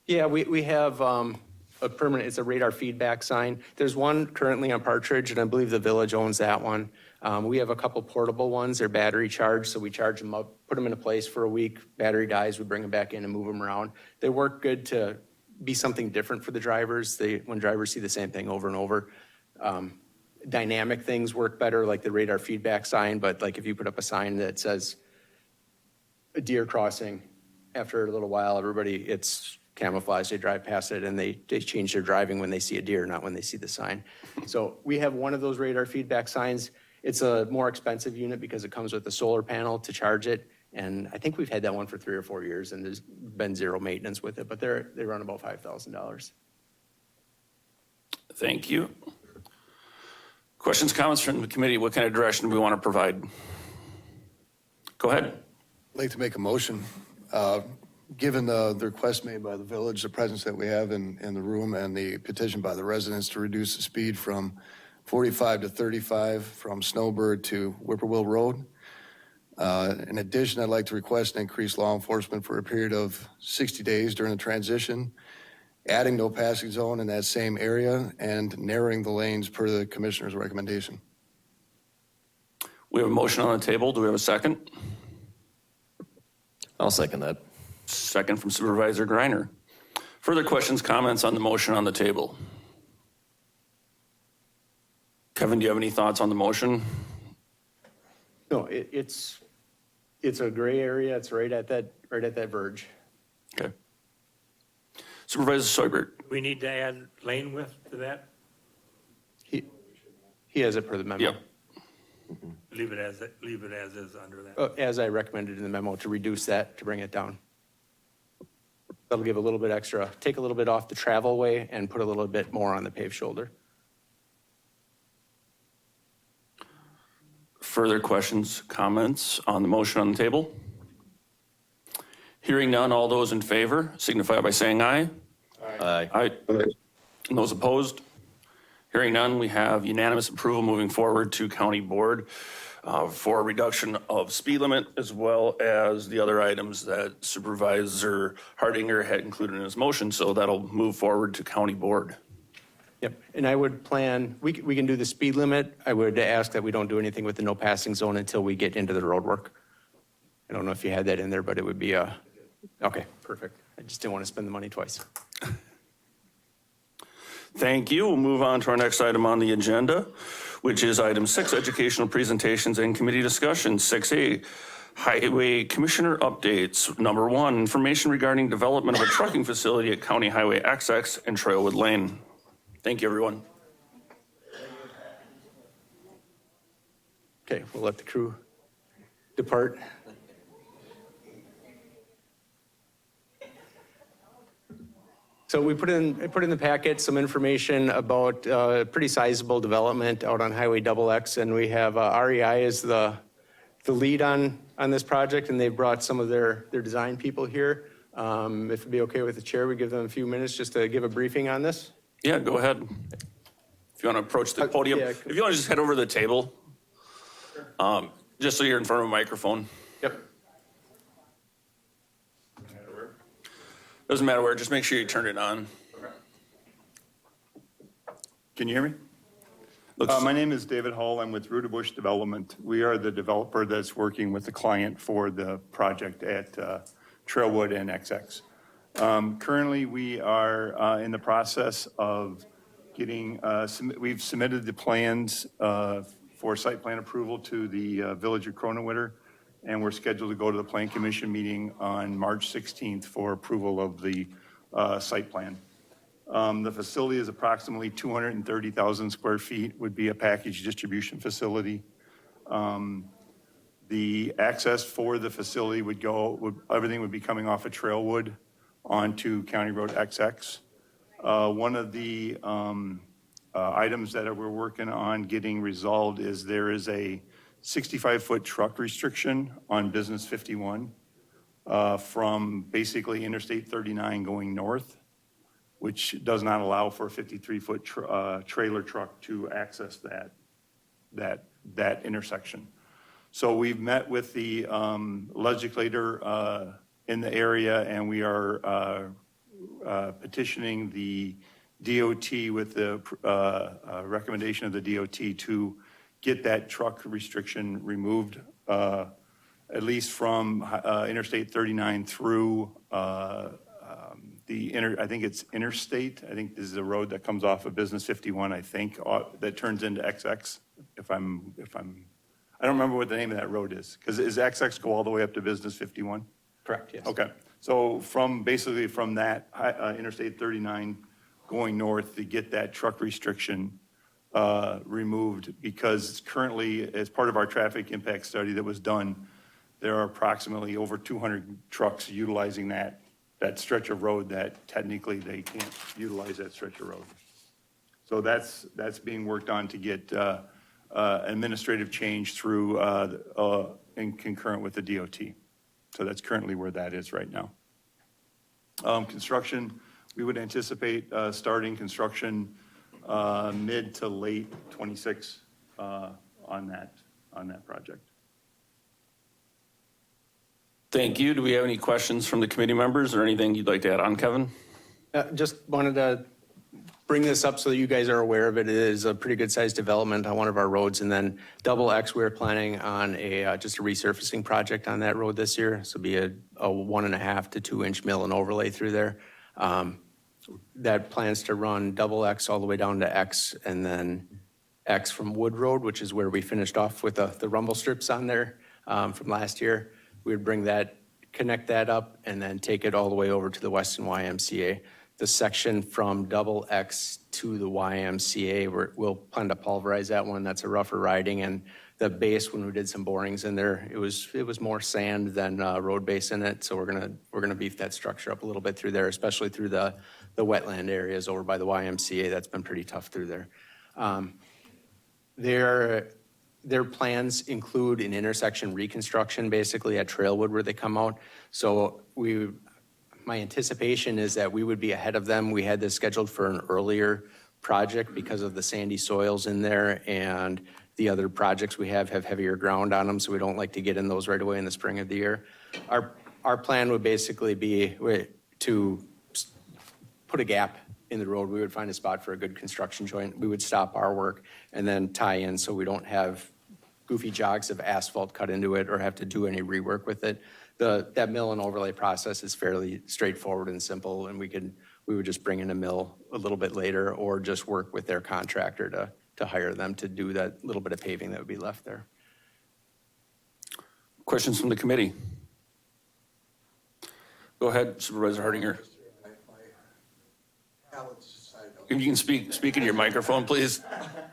Yeah, we have it's a radar feedback sign. There's one currently on Partridge, and I believe the village owns that one. We have a couple portable ones. They're battery charged, so we charge them up, put them in a place for a week. Battery dies, we bring them back in and move them around. They work good to be something different for the drivers. When drivers see the same thing over and over. Dynamic things work better, like the radar feedback sign, but like if you put up a sign that says a deer crossing, after a little while, it's camouflage. They drive past it and they change their driving when they see a deer, not when they see the sign. So we have one of those radar feedback signs. It's a more expensive unit because it comes with a solar panel to charge it. And I think we've had that one for 3 or 4 years and there's been zero maintenance with it, but they run about $5,000. Thank you. Questions, comments from the committee? What kind of direction do we want to provide? Go ahead. I'd like to make a motion. Given the request made by the village, the presence that we have in the room, and the petition by the residents to reduce the speed from 45 to 35 from Snowbird to Whippoorwill Road. In addition, I'd like to request an increased law enforcement for a period of 60 days during the transition, adding no passing zone in that same area, and narrowing the lanes per the commissioner's recommendation. We have a motion on the table. Do we have a second? I'll second that. Second from Supervisor Greiner. Further questions, comments on the motion on the table? Kevin, do you have any thoughts on the motion? No, it's a gray area. It's right at that verge. Okay. Supervisor Seubert. We need to add lane width to that? He has it per the memo. Yep. Leave it as is under that. As I recommended in the memo, to reduce that, to bring it down. That'll give a little bit extra, take a little bit off the travel way and put a little bit more on the paved shoulder. Further questions, comments on the motion on the table? Hearing none, all those in favor signify by saying aye. Aye. Aye. And those opposed? Hearing none, we have unanimous approval moving forward to county board for a reduction of speed limit, as well as the other items that Supervisor Hardinger had included in his motion. So that'll move forward to county board. Yep, and I would plan, we can do the speed limit. I would ask that we don't do anything with the no passing zone until we get into the road work. I don't know if you had that in there, but it would be okay, perfect. I just didn't want to spend the money twice. Thank you. We'll move on to our next item on the agenda, which is item 6, educational presentations and committee discussion. 6A, highway commissioner updates. Number 1, information regarding development of a trucking facility at County Highway XX and Trailwood Lane. Thank you, everyone. Okay, we'll let the crew depart. So we put in the packet some information about a pretty sizable development out on Highway XX, and we have REI as the lead on this project, and they've brought some of their design people here. If it'd be okay with the chair, we give them a few minutes just to give a briefing on this. Yeah, go ahead. you want to approach the podium, yeah, if you want to just head over to the table, just so you're in front of a microphone. Yep. Doesn't matter where, just make sure you turn it on. Can you hear me? My name is David Hall. I'm with Rudabush Development. We are the developer that's working with the client for the project at Trailwood and XX. Currently, we are in the process of getting, we've submitted the plans for site plan approval to the Village of Cronewitter, and we're scheduled to go to the Plan Commission meeting on March 16th for approval of the site plan. The facility is approximately 230,000 square feet, would be a package distribution facility. The access for the facility everything would be coming off of Trailwood onto County Road XX. One of the items that we're working on getting resolved is there is a 65-foot truck restriction on Business 51 from basically Interstate 39 going north, which does not allow for a 53-foot trailer truck to access that intersection. So we've met with the legislator in the area, and we are petitioning the DOT with the recommendation of the DOT to get that truck restriction removed, at least from Interstate 39 through I think it's Interstate. I think this is a road that comes off of Business 51, I think, that turns into XX. I don't remember what the name of that road is. Because does XX go all the way up to Business 51? Correct, yes. Okay. So basically from that Interstate 39 going north to get that truck restriction removed, because currently, as part of our traffic impact study that was done, there are approximately over 200 trucks utilizing that stretch of road that technically they can't utilize that stretch of road. So that's being worked on to get administrative change through in concurrent with the DOT. So that's currently where that is right now. Construction, we would anticipate starting construction mid to late 26 on that project. Thank you. Do we have any questions from the committee members or anything you'd like to add on, Kevin? Just wanted to bring this up so that you guys are aware of it. It is a pretty good sized development on one of our roads. And then Double X, we're planning on just a resurfacing project on that road this year. So it'll be a 1.5 to 2 inch mill and overlay through there. That plans to run Double X all the way down to X, and then X from Wood Road, which is where we finished off with the rumble strips on there from last year. We would bring that, connect that up, and then take it all the way over to the Weston YMCA. The section from Double X to the YMCA, we'll plan to pulverize that one. That's a rougher riding, and the base, when we did some borings in there, it was more sand than road base in it. So we're gonna beef that structure up a little bit through there, especially through the wetland areas over by the YMCA. That's been pretty tough through there. Their plans include an intersection reconstruction, basically at Trailwood where they come out. So my anticipation is that we would be ahead of them. We had this scheduled for an earlier project because of the sandy soils in there, and the other projects we have heavier ground on them, so we don't like to get in those right away in the spring of the year. Our plan would basically be to put a gap in the road. We would find a spot for a good construction joint. We would stop our work and then tie in so we don't have goofy jogs of asphalt cut into it or have to do any rework with it. That mill and overlay process is fairly straightforward and simple, and we would just bring in a mill a little bit later or just work with their contractor to hire them to do that little bit of paving that would be left there. Questions from the committee? Go ahead, Supervisor Hardinger. If you can speak in your microphone, please.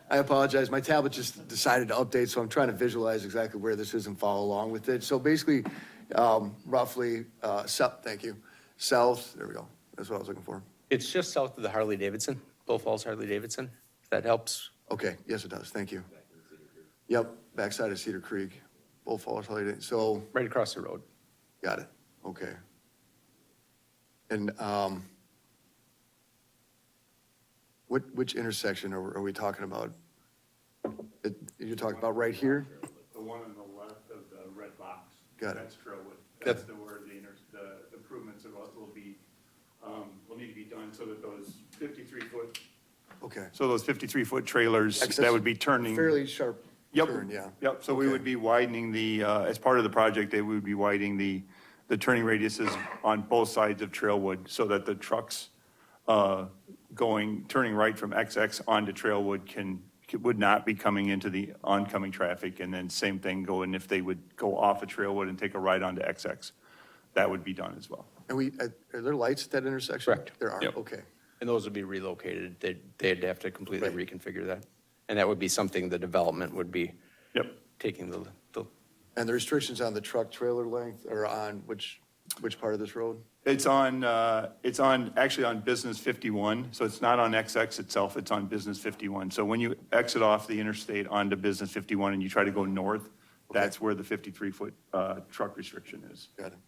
I apologize. My tablet just decided to update, so I'm trying to visualize exactly where this is and follow along with it. So basically, roughly, thank you, south, there we go. That's what I was looking for. It's just south of the Harley-Davidson, Bull Falls Harley-Davidson, if that helps. Okay, yes, it does. Thank you. Yep, backside of Cedar Creek, Bull Falls, Harley-Davidson. So, Right across the road. got it. Okay. And Which intersection are we talking about? You're talking about right here? The one on the left of the red box. Got it. That's Trailwood. That's where the improvements will be, will need to be done so that those 53-foot. Okay. So those 53-foot trailers, that would be turning. Fairly sharp Yep. turn, yeah. Yep, so we would be widening as part of the project, we would be widening the turning radiuses on both sides of Trailwood so that the trucks turning right from XX onto Trailwood would not be coming into the oncoming traffic, and then same thing going if they would go off of Trailwood and take a right onto XX. That would be done as well. And are there lights at that intersection? Correct. There are, Yep. okay. And those would be relocated. They'd have to completely reconfigure that. And that would be something the development would be Yep. taking the And the restrictions on the truck trailer length are on which part of this road? It's actually on Business 51, so it's not on XX itself, it's on Business 51. So when you exit off the interstate onto Business 51 and you try to go north, that's where the 53-foot truck restriction is. Got it.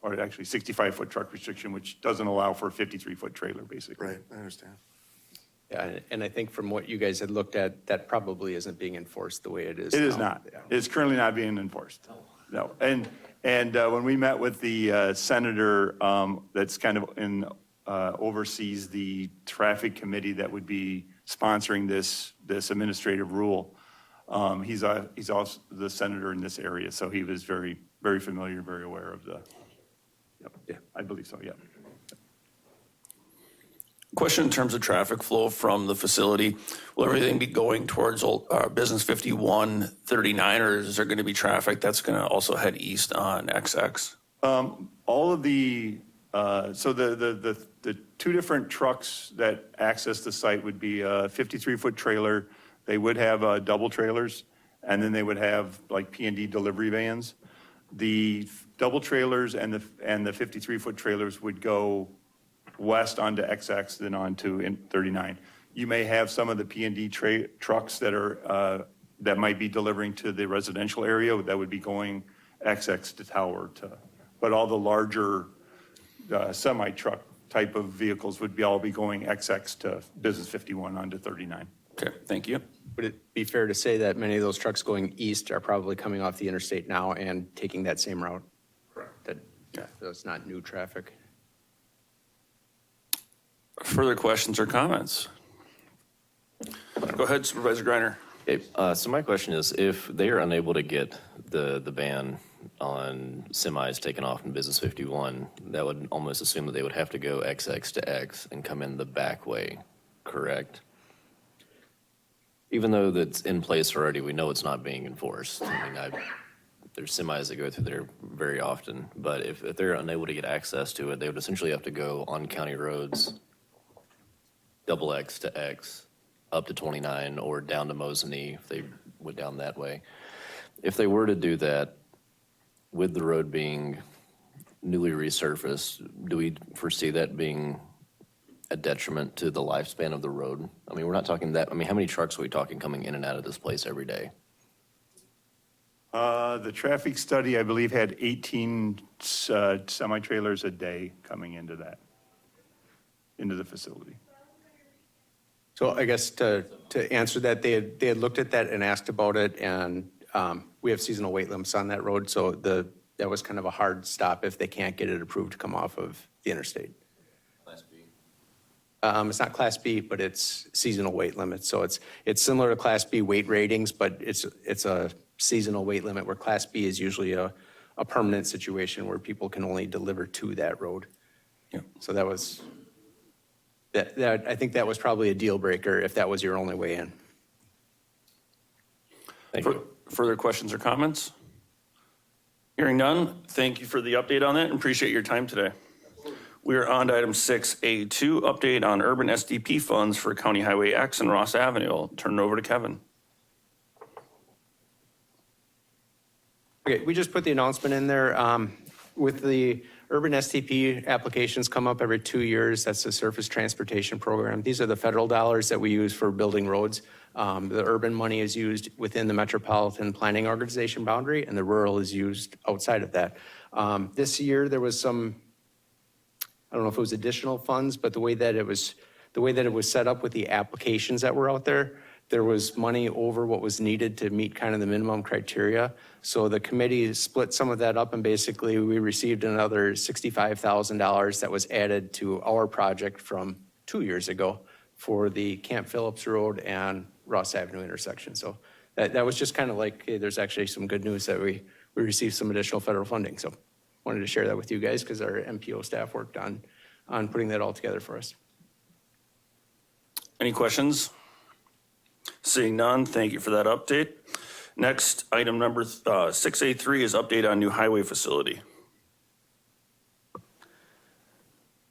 Or actually 65-foot truck restriction, which doesn't allow for a 53-foot trailer, basically. Right, I understand. Yeah, and I think from what you guys had looked at, that probably isn't being enforced the way it is It is now. not. Yeah. It's currently not being enforced. No. And when we met with the senator that's kind of oversees the traffic committee that would be sponsoring this administrative rule, he's also the senator in this area, so he was very, very familiar, very aware of yeah, I believe so, yeah. Question in terms of traffic flow from the facility. Will everything be going towards Business 5139, or is there going to be traffic that's going to also head east on XX? All of so the two different trucks that access the site would be a 53-foot trailer. They would have double trailers, and then they would have like P&D delivery vans. The double trailers and the 53-foot trailers would go west onto XX, then onto 39. You may have some of the P&D trucks that might be delivering to the residential area that would be going XX to Tower but all the larger semi-truck type of vehicles would all be going XX to Business 51 onto 39. Okay, thank you. Would it be fair to say that many of those trucks going east are probably coming off the interstate now and taking that same route? Correct. So it's not new traffic? Further questions or comments? Go ahead, Supervisor Griner. Okay, so my question is, if they are unable to get the ban on semis taken off in Business 51, that would almost assume that they would have to go XX to X and come in the back way, correct? Even though that's in place already, we know it's not being enforced. I mean, there's semis that go through there very often, but if they're unable to get access to it, they would essentially have to go on county roads, double X to X, up to 29, or down to Mosinee if they went down that way. If they were to do that, with the road being newly resurfaced, do we foresee that being a detriment to the lifespan of the road? I mean, we're not talking that, I mean, how many trucks are we talking coming in and out of this place every day? The traffic study, I believe, had 18 semi-trailers a day coming into the facility. So I guess to answer that, they had looked at that and asked about it, and we have seasonal weight limits on that road, so that was kind of a hard stop if they can't get it approved to come off of the interstate. Class B. It's not Class B, but it's seasonal weight limits, so it's similar to Class B weight ratings, but it's a seasonal weight limit where Class B is usually a permanent situation where people can only deliver to that road. Yeah. So that was. I think that was probably a deal breaker if that was your only way in. Thank you. Further questions or comments? Hearing none, thank you for the update on that and appreciate your time today. We are on to item 6A2, update on urban SDP funds for County Highway X and Ross Avenue. I'll turn it over to Kevin. Okay, we just put the announcement in there. With the urban STP applications come up every 2 years. That's the Surface Transportation Program. These are the federal dollars that we use for building roads. The urban money is used within the Metropolitan Planning Organization boundary, and the rural is used outside of that. This year, there was some, I don't know if it was additional funds, but the way that the the way that it was set up with the applications that were out there, there was money over what was needed to meet kind of the minimum criteria. So the committee split some of that up, and basically we received another $65,000 that was added to our project from 2 years ago for the Camp Phillips Road and Ross Avenue intersection. So that was just kind of like, hey, there's actually some good news that we received some additional federal funding. So wanted to share that with you guys because our MPO staff worked on putting that all together for us. Any questions? Seeing none, thank you for that update. Next, item number 6A3 is update on new highway facility.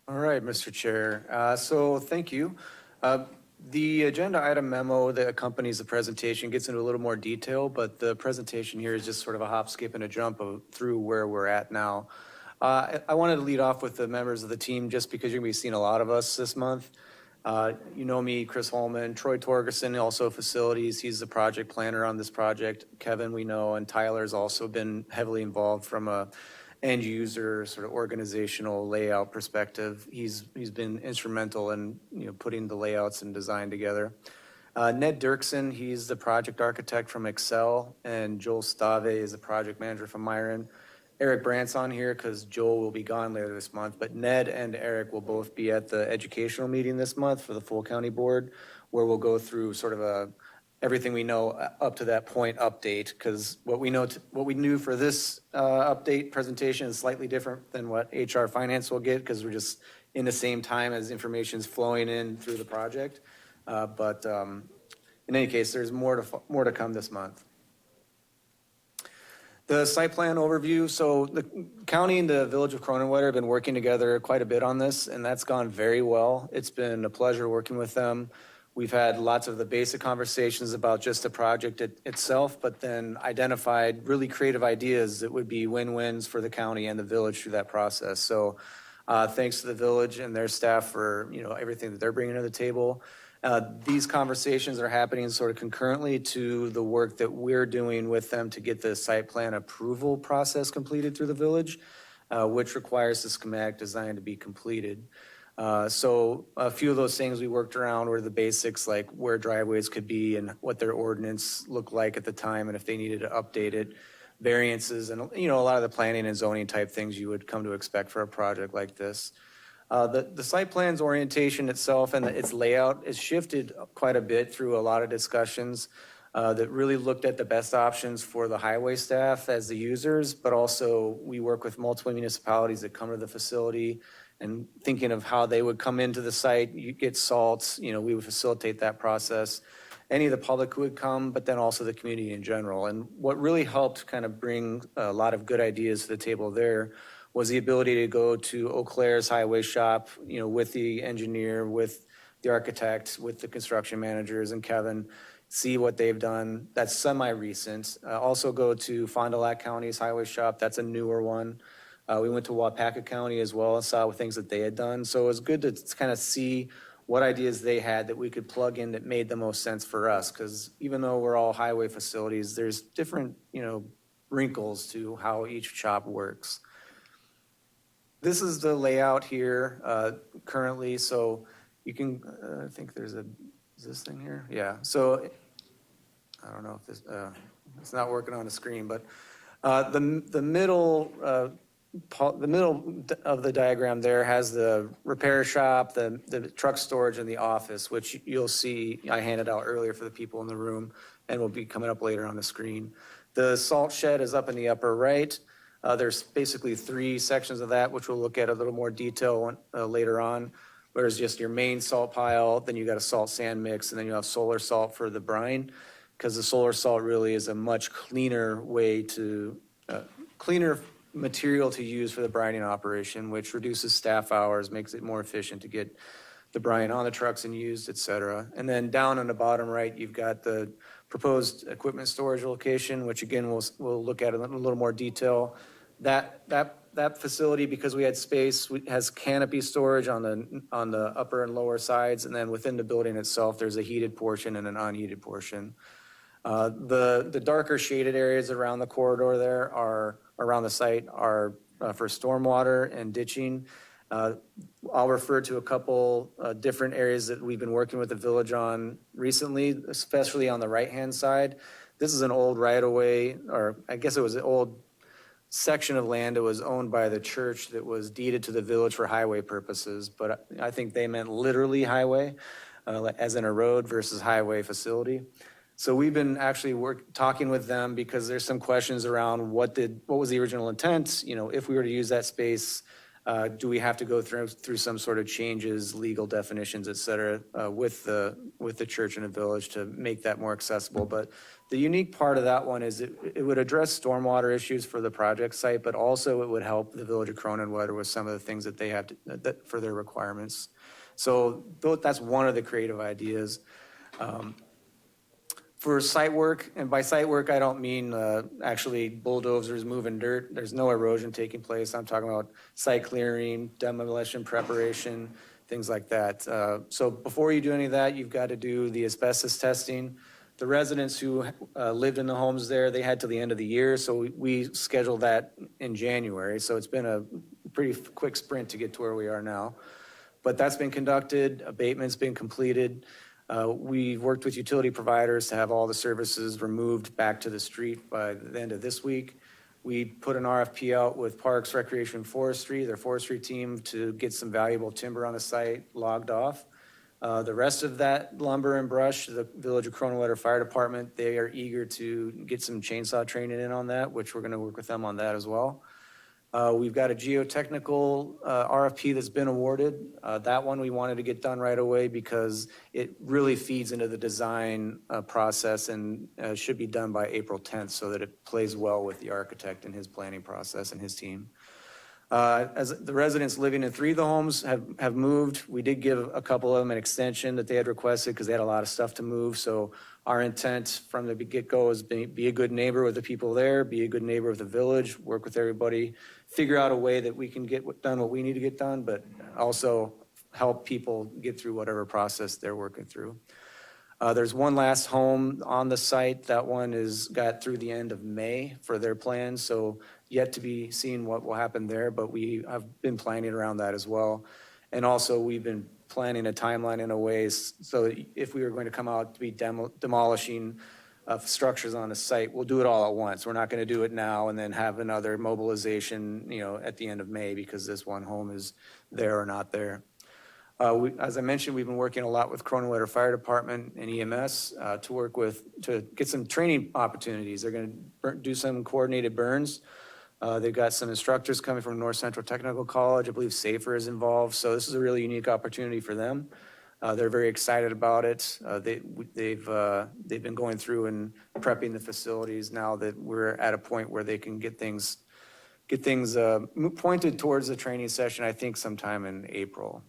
All right, Mr. Chair. So thank you. The agenda item memo that accompanies the presentation gets into a little more detail, but the presentation here is just sort of a hop, skip, and a jump through where we're at now. I wanted to lead off with the members of the team just because you're going to be seeing a lot of us this month. You know me, Chris Holman, Troy Torgerson, also facilities. He's the project planner on this project. Kevin, we know, and Tyler's also been heavily involved from a end user sort of organizational layout perspective. He's been instrumental in putting the layouts and design together. Ned Dirksen, he's the project architect from Excel, and Joel Stave is the project manager from Myron. Eric Brandt's on here because Joel will be gone later this month, but Ned and Eric will both be at the educational meeting this month for the full county board, where we'll go through sort of everything we know up to that point update, because what we knew for this update presentation is slightly different than what HR Finance will get, because we're just in the same time as information's flowing in through the project. But in any case, there's more to come this month. The site plan overview. So the county and the village of Cronenweider have been working together quite a bit on this, and that's gone very well. It's been a pleasure working with them. We've had lots of the basic conversations about just the project itself, but then identified really creative ideas that would be win-wins for the county and the village through that process. So thanks to the village and their staff for everything that they're bringing to the table. These conversations are happening sort of concurrently to the work that we're doing with them to get the site plan approval process completed through the village, which requires the schematic design to be completed. So a few of those things we worked around were the basics, like where driveways could be and what their ordinance looked like at the time, and if they needed to update it, variances, and a lot of the planning and zoning type things you would come to expect for a project like this. The site plan's orientation itself and its layout has shifted quite a bit through a lot of discussions that really looked at the best options for the highway staff as the users, but also we work with multiple municipalities that come to the facility and thinking of how they would come into the site, you get salts, we would facilitate that process. Any of the public who would come, but then also the community in general. And what really helped kind of bring a lot of good ideas to the table there was the ability to go to Eau Claire's highway shop, with the engineer, with the architect, with the construction managers and Kevin, see what they've done. That's semi-recent. Also go to Fond du Lac County's highway shop. That's a newer one. We went to Waupaca County as well and saw things that they had done. So it was good to kind of see what ideas they had that we could plug in that made the most sense for us. Because even though we're all highway facilities, there's different, wrinkles to how each shop works. This is the layout here currently. So you can, I think there's is this thing here? Yeah. So I don't know if this, it's not working on the screen, but the middle of the diagram there has the repair shop, the truck storage, and the office, which you'll see I handed out earlier for the people in the room and will be coming up later on the screen. The salt shed is up in the upper right. There's basically 3 sections of that, which we'll look at a little more detail later on. There's just your main salt pile, then you got a salt sand mix, and then you have solar salt for the brine, because the solar salt really is a much cleaner way to, cleaner material to use for the brining operation, which reduces staff hours, makes it more efficient to get the brine on the trucks and used, et cetera. And then down on the bottom right, you've got the proposed equipment storage location, which again, we'll look at in a little more detail. That facility, because we had space, has canopy storage on the upper and lower sides, and then within the building itself, there's a heated portion and an unheated portion. The darker shaded areas around the corridor there are around the site are for stormwater and ditching. I'll refer to a couple different areas that we've been working with the village on recently, especially on the right-hand side. This is an old right-of-way, or I guess it was an old section of land that was owned by the church that was deeded to the village for highway purposes, but I think they meant literally highway, as in a road versus highway facility. So we've been actually talking with them because there's some questions around what was the original intent? You know, if we were to use that space, do we have to go through some sort of changes, legal definitions, et cetera, with the church and the village to make that more accessible? But the unique part of that one is it would address stormwater issues for the project site, but also it would help the village of Croninwetter with some of the things that they have for their requirements. So that's one of the creative ideas. For site work, and by site work, I don't mean actually bulldozers moving dirt. There's no erosion taking place. I'm talking about site clearing, demolition preparation, things like that. So before you do any of that, you've got to do the asbestos testing. The residents who lived in the homes there, they had till the end of the year, so we scheduled that in January. So it's been a pretty quick sprint to get to where we are now. But that's been conducted, abatement's been completed. We've worked with utility providers to have all the services removed back to the street by the end of this week. We put an RFP out with Parks, Recreation, Forestry, their forestry team, to get some valuable timber on the site logged off. The rest of that lumber and brush, the Village of Croninwetter Fire Department, they are eager to get some chainsaw training in on that, which we're going to work with them on that as well. We've got a geotechnical RFP that's been awarded. That one we wanted to get done right away because it really feeds into the design process and should be done by April 10th so that it plays well with the architect and his planning process and his team. As the residents living in 3 of the homes have moved, we did give a couple of them an extension that they had requested because they had a lot of stuff to move. So our intent from the get-go is be a good neighbor with the people there, be a good neighbor with the village, work with everybody, figure out a way that we can get done what we need to get done, but also help people get through whatever process they're working through. There's one last home on the site. That one got through the end of May for their plans, so yet to be seen what will happen there, but we have been planning around that as well. And also, we've been planning a timeline in a way so if we were going to come out to be demolishing structures on the site, we'll do it all at once. We're not going to do it now and then have another mobilization, at the end of May because this one home is there or not there. As I mentioned, we've been working a lot with Croninwetter Fire Department and EMS to get some training opportunities. They're going to do some coordinated burns. They've got some instructors coming from North Central Technical College. I believe SAFER is involved. So this is a really unique opportunity for them. They're very excited about it. They've been going through and prepping the facilities now that we're at a point where they can get things pointed towards the training session, I think sometime in April.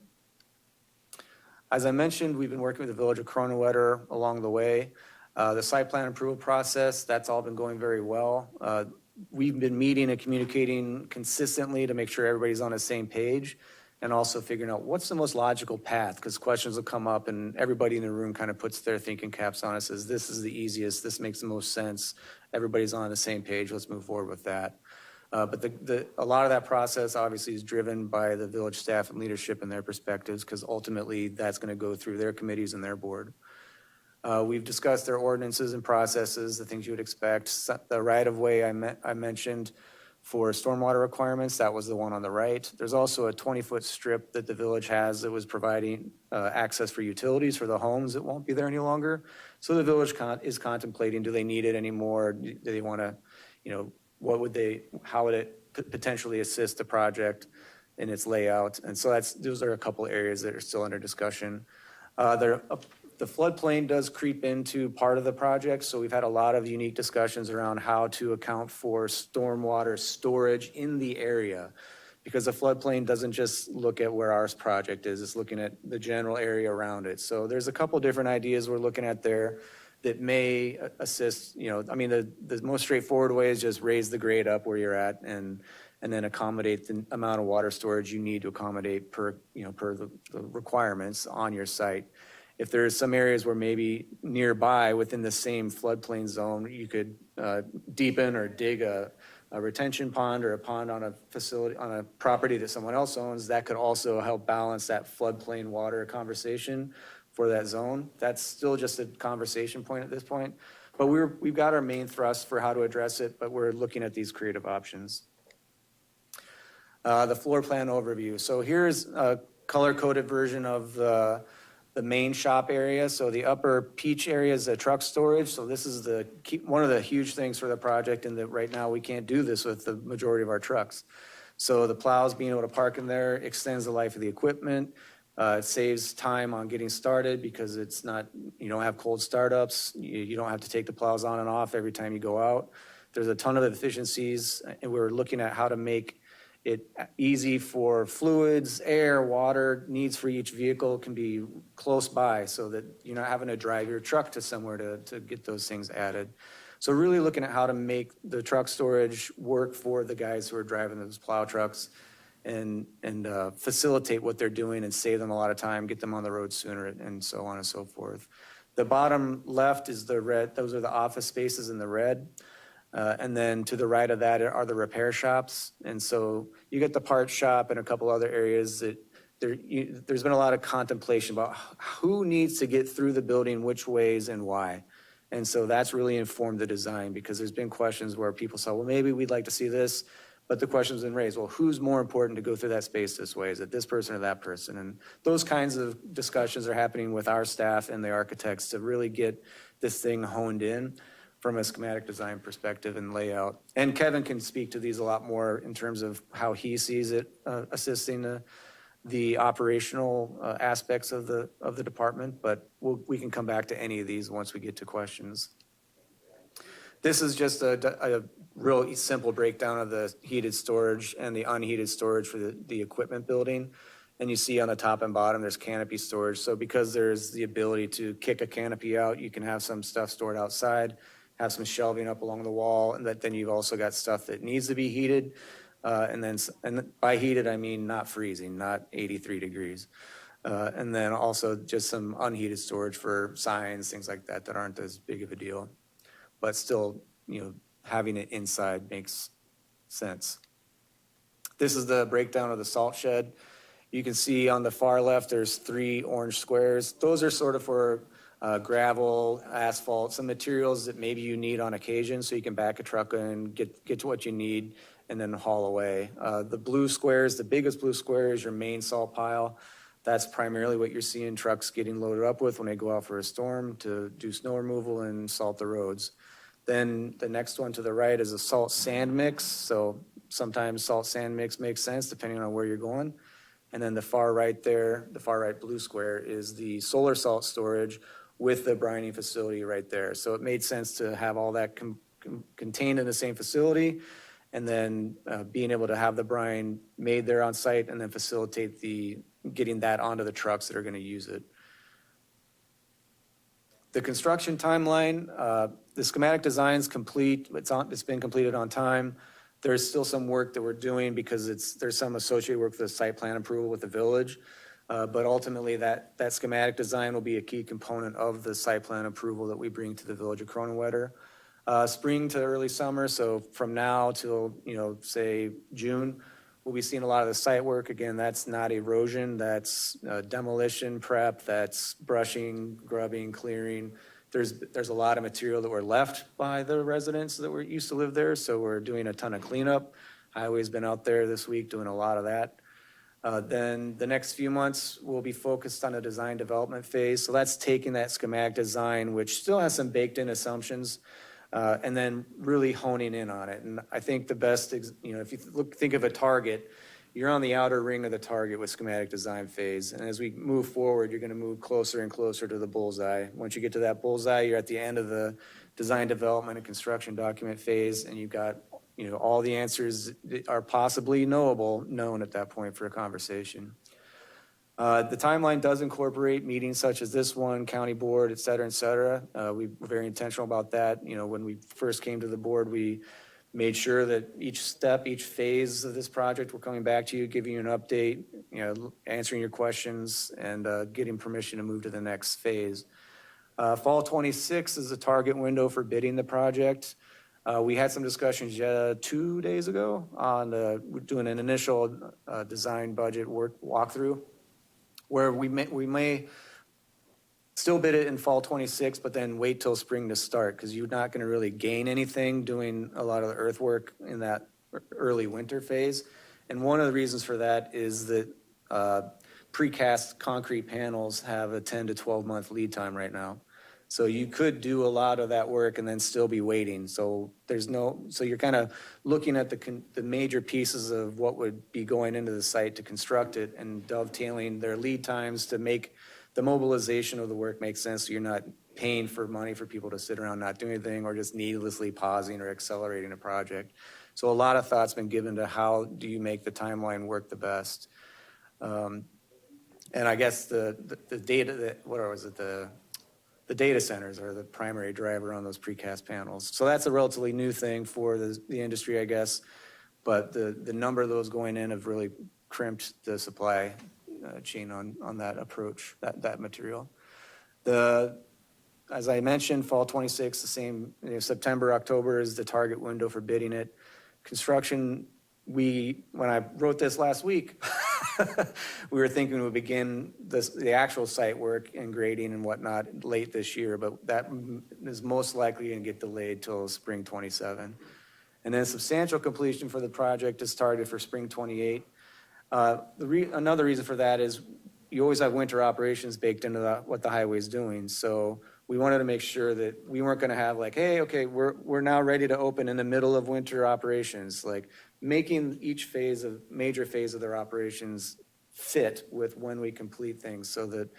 As I mentioned, we've been working with the Village of Croninwetter along the way. The site plan approval process, that's all been going very well. We've been meeting and communicating consistently to make sure everybody's on the same page and also figuring out what's the most logical path, because questions will come up and everybody in the room kind of puts their thinking caps on and says, this is the easiest, this makes the most sense. Everybody's on the same page, let's move forward with that. But a lot of that process obviously is driven by the village staff and leadership and their perspectives, because ultimately that's going to go through their committees and their board. We've discussed their ordinances and processes, the things you would expect. The right-of-way I mentioned for stormwater requirements, that was the one on the right. There's also a 20-foot strip that the village has that was providing access for utilities for the homes that won't be there any longer. So the village is contemplating, do they need it anymore? Do they want to, how would it potentially assist the project in its layout? And so those are a couple areas that are still under discussion. The floodplain does creep into part of the project, so we've had a lot of unique discussions around how to account for stormwater storage in the area, because the floodplain doesn't just look at where our project is, it's looking at the general area around it. So there's a couple different ideas we're looking at there that may assist, the most straightforward way is just raise the grade up where you're at and then accommodate the amount of water storage you need to accommodate per the requirements on your site. If there's some areas where maybe nearby within the same floodplain zone, you could deepen or dig a a retention pond or a pond on a facility, on a property that someone else owns, that could also help balance that floodplain water conversation for that zone. That's still just a conversation point at this point. But we've got our main thrust for how to address it, but we're looking at these creative options. The floor plan overview. So here's a color-coded version of the main shop area. So the upper peach area is the truck storage. So this is one of the huge things for the project, and that right now we can't do this with the majority of our trucks. So the plows being able to park in there extends the life of the equipment. It saves time on getting started because it's not, you don't have cold startups. You don't have to take the plows on and off every time you go out. There's a ton of efficiencies, and we're looking at how to make it easy for fluids, air, water needs for each vehicle can be close by so that you're not having to drive your truck to somewhere to get those things added. So really looking at how to make the truck storage work for the guys who are driving those plow trucks and facilitate what they're doing and save them a lot of time, get them on the road sooner, and so on and so forth. The bottom left is the red, those are the office spaces in the red. And then to the right of that are the repair shops. And so you get the parts shop and a couple other areas that there's been a lot of contemplation about who needs to get through the building, which ways and why. And so that's really informed the design, because there's been questions where people say, well, maybe we'd like to see this, but the question's been raised, well, who's more important to go through that space this way? Is it this person or that person? And those kinds of discussions are happening with our staff and the architects to really get this thing honed in from a schematic design perspective and layout. And Kevin can speak to these a lot more in terms of how he sees it assisting the operational aspects of the department, but we can come back to any of these once we get to questions. This is just a real simple breakdown of the heated storage and the unheated storage for the equipment building. And you see on the top and bottom, there's canopy storage. So because there's the ability to kick a canopy out, you can have some stuff stored outside, have some shelving up along the wall, and then you've also got stuff that needs to be heated. And by heated, I mean not freezing, not 83 degrees. And then also just some unheated storage for signs, things like that, that aren't as big of a deal. But still, having it inside makes sense. This is the breakdown of the salt shed. You can see on the far left, there's 3 orange squares. Those are sort of for gravel, asphalt, some materials that maybe you need on occasion, so you can back a truck in, get to what you need, and then haul away. The blue squares, the biggest blue square is your main salt pile. That's primarily what you're seeing trucks getting loaded up with when they go out for a storm to do snow removal and salt the roads. Then the next one to the right is a salt sand mix. So sometimes salt sand mix makes sense depending on where you're going. And then the far right there, the far right blue square is the solar salt storage with the brining facility right there. So it made sense to have all that contained in the same facility, and then being able to have the brine made there on site and then facilitate getting that onto the trucks that are gonna use it. The construction timeline, the schematic design's complete. It's been completed on time. There's still some work that we're doing because there's some associated work with the site plan approval with the village. But ultimately, that schematic design will be a key component of the site plan approval that we bring to the Village of Cronenweder. Spring to early summer, so from now till, say June, we'll be seeing a lot of the site work. Again, that's not erosion, that's demolition prep, that's brushing, grubbing, clearing. There's a lot of material that were left by the residents that used to live there, so we're doing a ton of cleanup. Highway's been out there this week doing a lot of that. Then the next few months, we'll be focused on a design development phase. So that's taking that schematic design, which still has some baked-in assumptions, and then really honing in on it. And I think the best, if you think of a target, you're on the outer ring of the target with schematic design phase. And as we move forward, you're going to move closer and closer to the bullseye. Once you get to that bullseye, you're at the end of the design development and construction document phase, and you've got all the answers that are possibly known at that point for a conversation. The timeline does incorporate meetings such as this one, county board, et cetera, et cetera. We're very intentional about that. When we first came to the board, we made sure that each step, each phase of this project, we're coming back to you, giving you an update, answering your questions, and getting permission to move to the next phase. Fall 26 is the target window for bidding the project. We had some discussions 2 days ago on we're doing an initial design budget walkthrough, where we may still bid it in fall '26, but then wait till spring to start, because you're not going to really gain anything doing a lot of the earthwork in that early winter phase. And one of the reasons for that is that precast concrete panels have a 10 to 12 month lead time right now. So you could do a lot of that work and then still be waiting. So so you're kind of looking at the major pieces of what would be going into the site to construct it and dovetailing their lead times to make the mobilization of the work make sense. So you're not paying for money for people to sit around not doing anything or just needlessly pausing or accelerating a project. So a lot of thought's been given to how do you make the timeline work the best. And I guess the data, the data centers are the primary driver on those precast panels. So that's a relatively new thing for the industry, I guess. But the number of those going in have really crimped the supply chain on that approach, that material. As I mentioned, fall '26, the same, September, October is the target window for bidding it. Construction, when I wrote this last week, we were thinking we'd begin the actual site work and grading and whatnot late this year, but that is most likely going to get delayed till spring '27. And then substantial completion for the project is targeted for spring '28. Another reason for that is you always have winter operations baked into what the highway is doing. So we wanted to make sure that we weren't going to have like, hey, okay, we're now ready to open in the middle of winter operations. Like making each major phase of their operations fit with when we complete things so that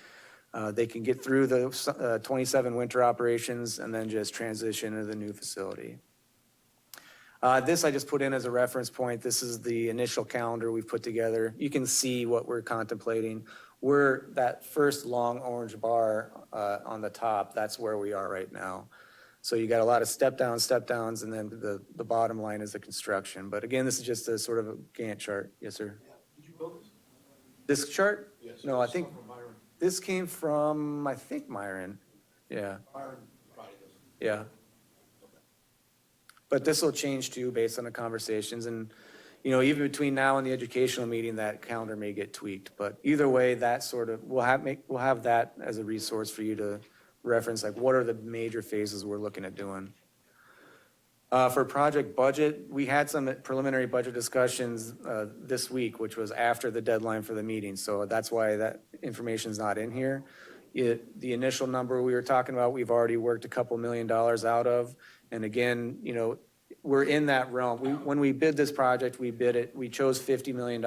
they can get through the 27 winter operations and then just transition to the new facility. This I just put in as a reference point. This is the initial calendar we've put together. You can see what we're contemplating. We're that first long orange bar on the top. That's where we are right now. So you got a lot of step downs, and then the bottom line is the construction. But again, this is just a sort of a Gantt chart. Yes, sir. Did you build this? This chart? Yes. No, I think this came from, Myron. Yeah. Byron probably does. Yeah. But this will change too based on the conversations. And, even between now and the educational meeting, that calendar may get tweaked. But either way, that sort of, we'll have that as a resource for you to reference, like what are the major phases we're looking at doing. For project budget, we had some preliminary budget discussions this week, which was after the deadline for the meeting. So that's why that information is not in here. The initial number we were talking about, we've already worked a couple $1 million out of. And again, we're in that realm. When we bid this project, we chose $50 million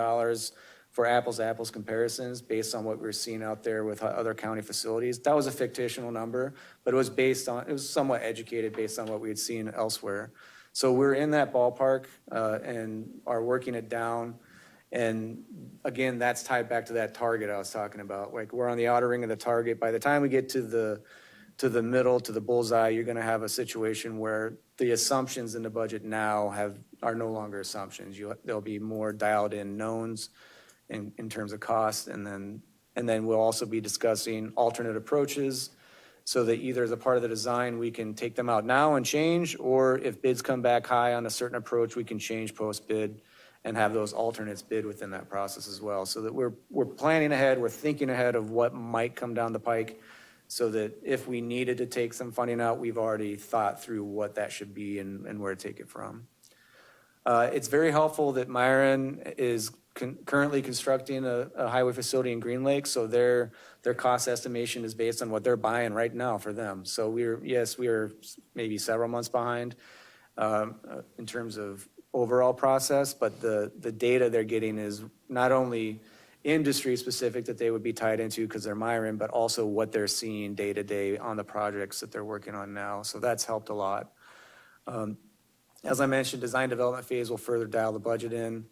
for apples to apples comparisons based on what we were seeing out there with other county facilities. That was a fictional number, but it was somewhat educated based on what we had seen elsewhere. So we're in that ballpark and are working it down. And again, that's tied back to that target I was talking about. Like we're on the outer ring of the target. By the time we get to the middle, to the bullseye, you're going to have a situation where the assumptions in the budget now are no longer assumptions. There'll be more dialed in knowns in terms of cost, and then we'll also be discussing alternate approaches so that either as a part of the design, we can take them out now and change, or if bids come back high on a certain approach, we can change post-bid and have those alternates bid within that process as well. So that we're planning ahead, we're thinking ahead of what might come down the pike, so that if we needed to take some funding out, we've already thought through what that should be and where to take it from. It's very helpful that Myron is currently constructing a highway facility in Green Lake, so their cost estimation is based on what they're buying right now for them. So we are maybe several months behind in terms of overall process, but the data they're getting is not only industry specific that they would be tied into because they're Myron, but also what they're seeing day to day on the projects that they're working on now. So that's helped a lot. As I mentioned, design development phase will further dial the budget in.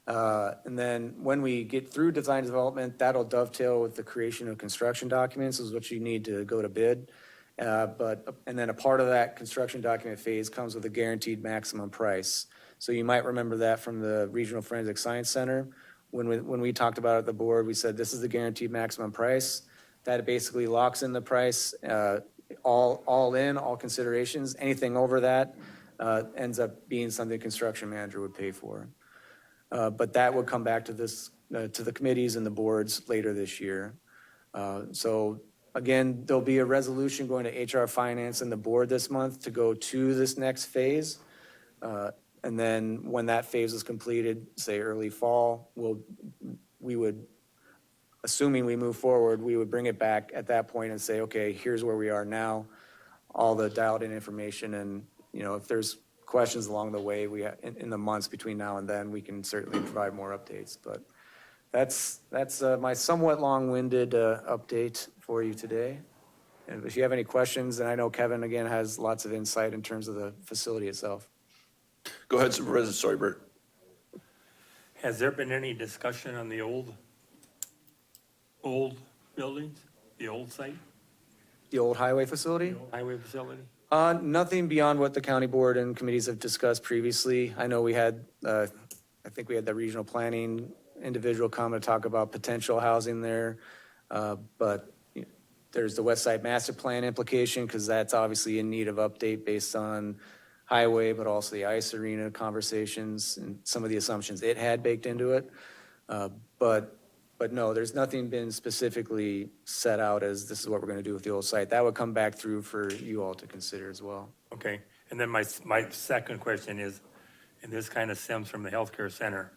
And then when we get through design development, that'll dovetail with the creation of construction documents, is what you need to go to bid. And then a part of that construction document phase comes with a guaranteed maximum price. So you might remember that from the Regional Forensic Science Center. When we talked about it at the board, we said this is the guaranteed maximum price. That basically locks in the price, all considerations. Anything over that, ends up being something the construction manager would pay for. But that would come back to this, to the committees and the boards later this year. So again, there'll be a resolution going to HR Finance and the board this month to go to this next phase. And then when that phase is completed, say early fall, we would, assuming we move forward, we would bring it back at that point and say, okay, here's where we are now, all the dialed in information. And, you know, if there's questions along the way, in the months between now and then, we can certainly provide more updates. But that's my somewhat long-winded update for you today. And if you have any questions, and I know Kevin, again, has lots of insight in terms of the facility itself. Go ahead, Supervisor Stoibert. Has there been any discussion on the old buildings, the old site, The old highway facility? highway facility? Nothing beyond what the county board and committees have discussed previously. I know we had, I think we had the regional planning individual come to talk about potential housing there. But you know, there's the West Side Master Plan implication, because that's obviously in need of update based on highway, but also the ice arena conversations and some of the assumptions it had baked into it. But no, there's nothing been specifically set out as this is what we're going to do with the old site. That would come back through for you all to consider as well. Okay, and then my second question is, and this kind of stems from the healthcare center.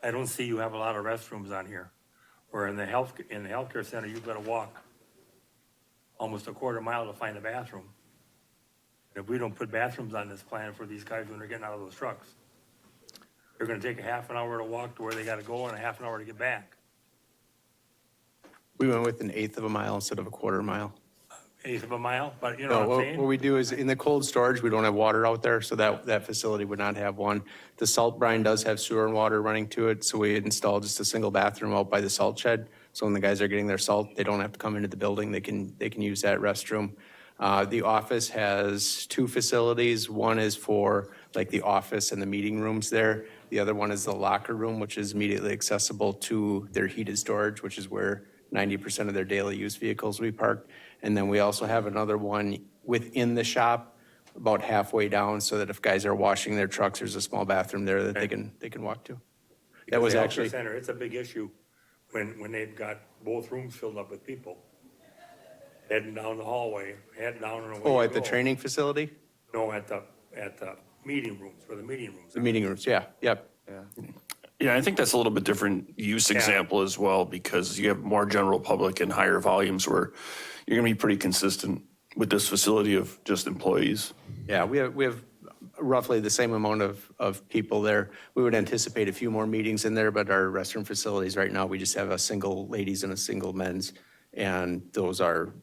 I don't see you have a lot of restrooms on here, or in the healthcare center, you've got to walk almost a quarter mile to find a bathroom. If we don't put bathrooms on this plan for these guys when they're getting out of those trucks, they're going to take a half an hour to walk to where they got to go and a half an hour to get back. We went with an eighth of a mile instead of a quarter mile. Eighth of a mile, but you know No, what I'm saying? what we do is in the cold storage, we don't have water out there, so that facility would not have one. The salt brine does have sewer and water running to it, so we installed just a single bathroom out by the salt shed. So when the guys are getting their salt, they don't have to come into the building. They can use that restroom. The office has two facilities. One is for like the office and the meeting rooms there. The other one is the locker room, which is immediately accessible to their heated storage, which is where 90% of their daily use vehicles will be parked. And then we also have another one within the shop, about halfway down, so that if guys are washing their trucks, there's a small bathroom there that they can walk to. That was The healthcare actually, center, it's a big issue when they've got both rooms filled up with people. Heading down the hallway, heading down and away. oh, you at the go. training facility? No, at the meeting rooms, where the meeting rooms. The meeting rooms, yeah, yep. Yeah, I think that's a little bit different use example as well, because you have more general public and higher volumes where you're going to be pretty consistent with this facility of just employees. Yeah, we have roughly the same amount of people there. We would anticipate a few more meetings in there, but our restroom facilities right now, we just have a single ladies and a single men's, and those are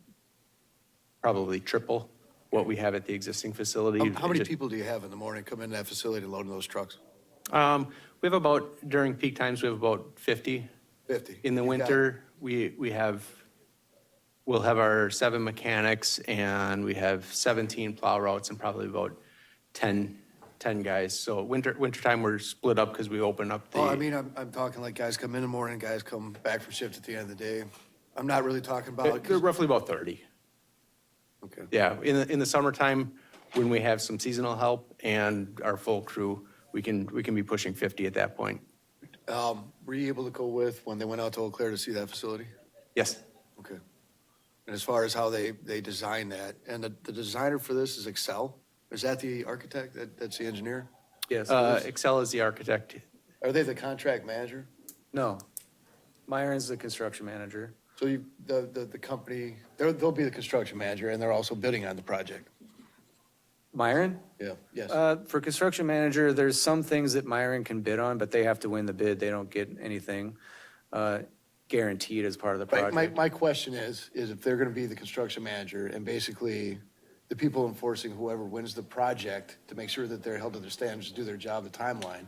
probably triple what we have at the existing facility. How many people do you have in the morning come into that facility loading those trucks? We have about, during peak times, we have about 50. 50. In the You've got- winter, we'll have our 7 mechanics, and we have 17 plow routes and probably about 10 guys. So wintertime, we're split up because we open up the. Oh, I mean, I'm talking like guys come in the morning, guys come back for shift at the end of the day. I'm not really talking about. They're roughly about 30. Okay. Yeah, in the summertime, when we have some seasonal help and our full crew, we can be pushing 50 at that point. Were you able to go with when they went out to Eau Claire to see that facility? Yes. Okay. And as far as how they designed that, and the designer for this is Excel? Is that the architect? That's the engineer? Yes. Excel is the architect. Are they the contract manager? No. Myron's the construction manager. So the company, they'll be the construction manager, and they're also bidding on the project? Myron? Yeah, yes. For construction manager, there's some things that Myron can bid on, but they have to win the bid. They don't get anything guaranteed as part of the project. My question is if they're going to be the construction manager and basically the people enforcing whoever wins the project to make sure that they're held to their standards, do their job, the timeline,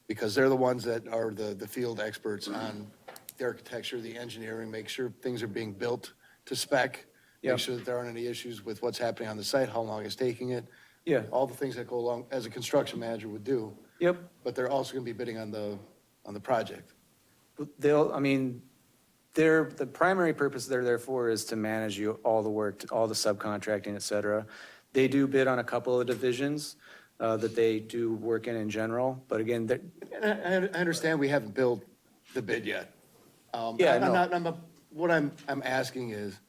because they're the ones that are the field experts on the architecture, the engineering, make sure things are being built to spec, Yep. make sure that there aren't any issues with what's happening on the site, how long it's taking it. Yeah. All the things that go along, as a construction manager would do. Yep. But they're also going to be bidding on the project. The primary purpose they're there for is to manage all the work, all the subcontracting, et cetera. They do bid on a couple of divisions that they do work in general, but again, And I understand we haven't built the bid yet. Yeah, What I'm asking is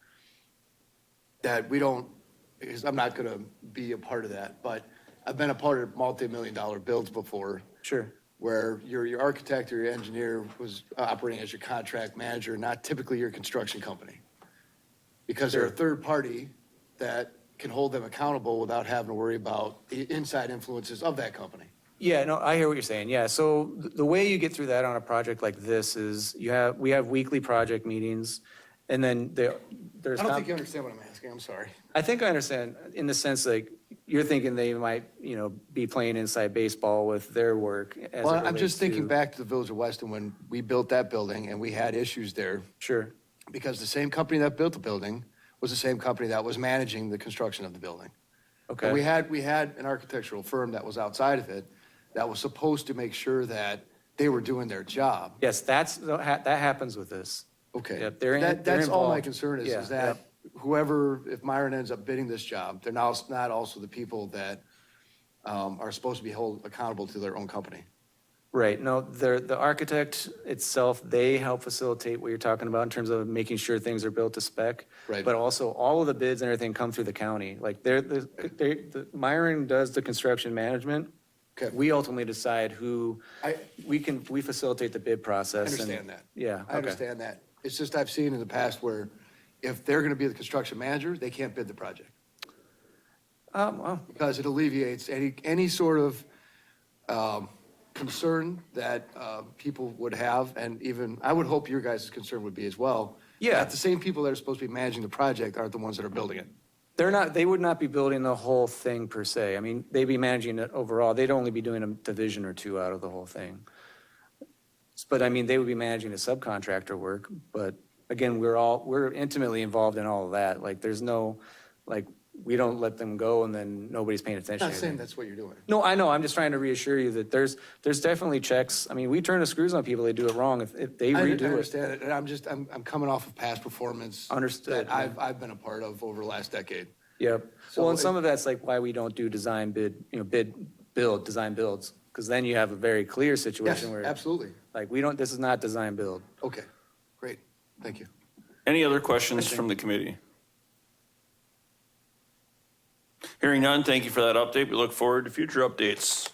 that we don't, because I'm not going to be a part of that, but I've been a part of multi-million-dollar builds before. Sure. Where your architect or your engineer was operating as your contract manager, not typically your construction company. Because they're a third party that can hold them accountable without having to worry about the inside influences of that company. Yeah, no, I hear what you're saying. Yeah, so the way you get through that on a project like this is we have weekly project meetings, and then there's. I don't think you understand what I'm asking, I'm sorry. I think I understand in the sense like you're thinking they might, be playing inside baseball with their work as Well, it I'm relates just thinking to- back to the Village of Weston when we built that building and we had issues there. Sure. Because the same company that built the building was the same company that was managing the construction of the building. Okay. And we had an architectural firm that was outside of it that was supposed to make sure that they were doing their job. Yes, that happens with this. Okay. Yep, they're That's all my involved. concern is Yeah, that whoever, if Myron ends up bidding this job, they're now not also the people that are supposed to be held accountable to their own company. Right, no, the architect itself, they help facilitate what you're talking about in terms of making sure things are built to spec. Right. But also, all of the bids and everything come through the county. Like, Myron does the construction management. Okay. We ultimately decide who, I we facilitate the bid process. and- understand that. Yeah, I okay. understand that. It's just I've seen in the past where if they're going to be the construction manager, they can't bid the project. Well, Because it alleviates any sort of concern that people would have, and even, I would hope your guys' concern would be as well. Yeah. That the same people that are supposed to be managing the project aren't the ones that are building it. they would not be building the whole thing per se. I mean, they'd be managing it overall. They'd only be doing a division or two out of the whole thing. But I mean, they would be managing the subcontractor work, but again, we're intimately involved in all of that. Like, there's no, like, we don't let them go and then nobody's paying I'm attention. not to saying anything. that's what you're doing. No, I know. I'm just trying to reassure you that there's definitely checks. I mean, we turn the screws on people, they do it wrong. If they I redo it. understand it, and I'm coming off of past performance. Understood, That I've been a part of over the last decade. Yep. So Well, and it- some of that's like why we don't do design bid, design builds. Because then you have a very clear Yes, situation where, absolutely. like, this is not design build. Okay, great, thank you. Any other questions from the committee? Hearing none, thank you for that update. We look forward to future updates.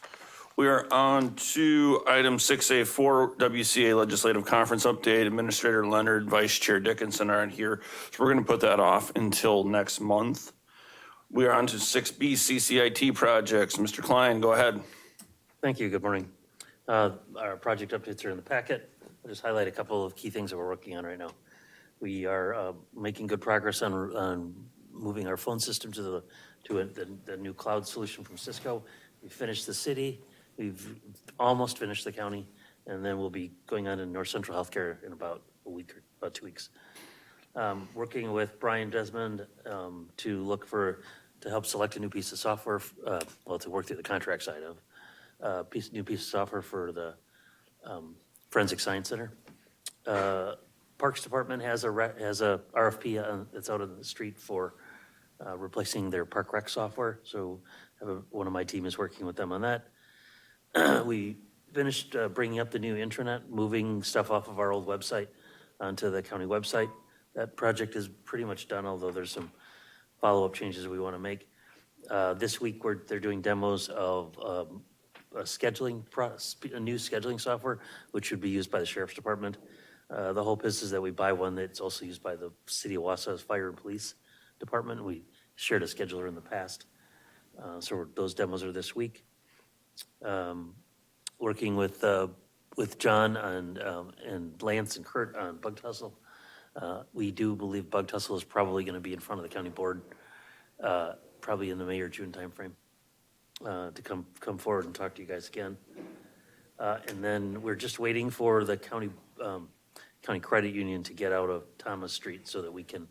We are on to item 6A4, WCA Legislative Conference Update. Administrator Leonard, Vice Chair Dickinson aren't here, so we're going to put that off until next month. We are on to 6B, CCIT projects. Mr. Klein, go ahead. Thank you. Good morning. Our project updates are in the packet. I'll just highlight a couple of key things that we're working on right now. We are making good progress on moving our phone system to the new cloud solution from Cisco. We finished the city. We've almost finished the county, and then we'll be going on to North Central Healthcare in about a week or about 2 weeks. Working with Brian Desmond to help select a new piece of software, to work through the contract side of new piece of software for the Forensic Science Center. Parks Department has a RFP that's out on the street for replacing their Park Rec software. So one of my team is working with them on that. We finished bringing up the new intranet, moving stuff off of our old website onto the county website. That project is pretty much done, although there's some follow-up changes we want to make. This week, they're doing demos of a new scheduling software, which should be used by the Sheriff's Department. The hope is that we buy one that's also used by the City of Wasau's Fire and Police Department. We shared a scheduler in the past. So those demos are this week. Working with John and Lance and Kurt on Bug Tussle. We do believe Bug Tussle is probably going to be in front of the county board, probably in the May or June timeframe, to come forward and talk to you guys again. And then we're just waiting for the county credit union to get out of Thomas Street so that we can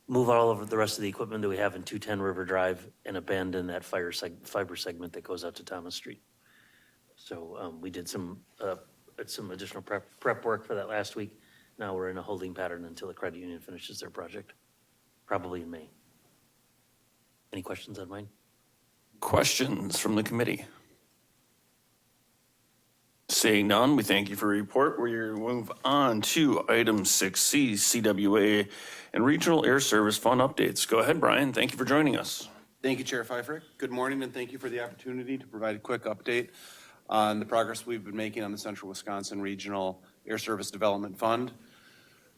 move all of the rest of the equipment that we have in 210 River Drive and abandon that fiber segment that goes out to Thomas Street. So we did some additional prep work for that last week. Now we're in a holding pattern until the credit union finishes their project, probably in May. Any questions on mine? Questions from the committee? Seeing none, we thank you for your report. We move on to item 6C, CWA and Regional Air Service Fund updates. Go ahead, Brian. Thank you for joining us. Thank you, Chair Pfeiffer. Good morning, and thank you for the opportunity to provide a quick update on the progress we've been making on the Central Wisconsin Regional Air Service Development Fund.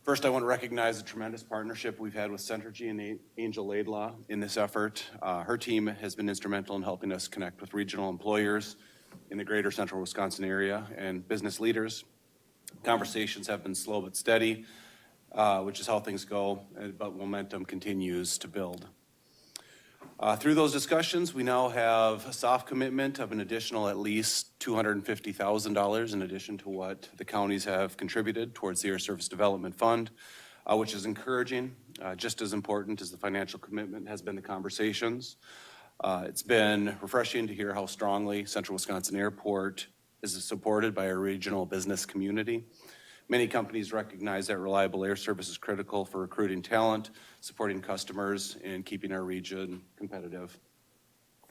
First, I want to recognize the tremendous partnership we've had with Centergy and Angel Laidlaw in this effort. Her team has been instrumental in helping us connect with regional employers in the greater Central Wisconsin area and business leaders. Conversations have been slow but steady, which is how things go, but momentum continues to build. Through those discussions, we now have a soft commitment of an additional at least $250,000 in addition to what the counties have contributed towards the Air Service Development Fund, which is encouraging. Just as important as the financial commitment has been the conversations. It's been refreshing to hear how strongly Central Wisconsin Airport is supported by our regional business community. Many companies recognize that reliable air service is critical for recruiting talent, supporting customers, and keeping our region competitive.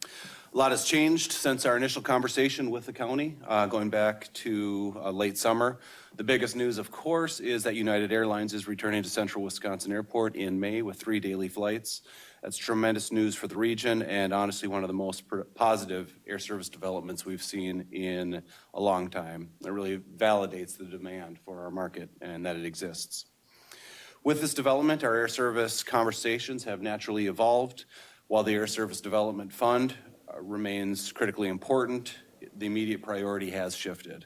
A lot has changed since our initial conversation with the county, going back to late summer. The biggest news, of course, is that United Airlines is returning to Central Wisconsin Airport in May with 3 daily flights. That's tremendous news for the region and honestly one of the most positive air service developments we've seen in a long time. It really validates the demand for our market and that it exists. With this development, our air service conversations have naturally evolved. While the Air Service Development Fund remains critically important, the immediate priority has shifted.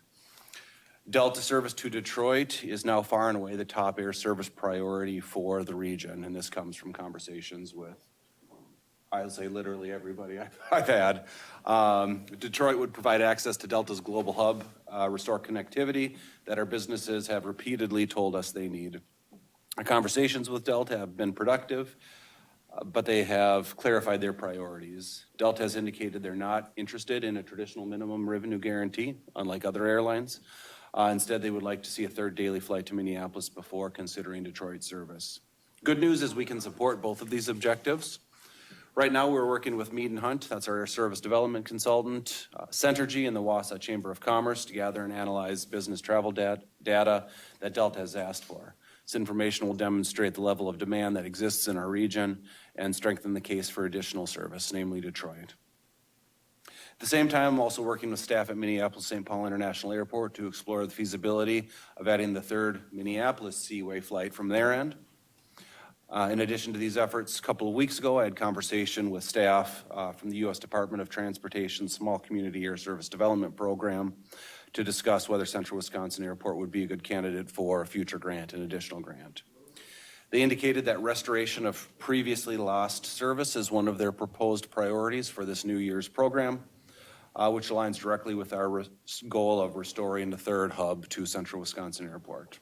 Delta service to Detroit is now far and away the top air service priority for the region, and this comes from conversations with, I'll say literally everybody I've had. Detroit would provide access to Delta's global hub, restore connectivity that our businesses have repeatedly told us they need. Our conversations with Delta have been productive, but they have clarified their priorities. Delta has indicated they're not interested in a traditional minimum revenue guarantee, unlike other airlines. Instead, they would like to see a 3rd daily flight to Minneapolis before considering Detroit service. Good news is we can support both of these objectives. Right now, we're working with Mead & Hunt, that's our air service development consultant, Centergy and the Wausau Chamber of Commerce to gather and analyze business travel data that Delta has asked for. This information will demonstrate the level of demand that exists in our region and strengthen the case for additional service, namely Detroit. At the same time, I'm also working with staff at Minneapolis-St. Paul International Airport to explore the feasibility of adding the 3rd Minneapolis Seaway flight from their end. In addition to these efforts, a couple of weeks ago, I had conversation with staff from the U.S. Department of Transportation Small Community Air Service Development Program to discuss whether Central Wisconsin Airport would be a good candidate for a future grant, an additional grant. They indicated that restoration of previously lost service is one of their proposed priorities for this new year's program, which aligns directly with our goal of restoring the 3rd hub to Central Wisconsin Airport.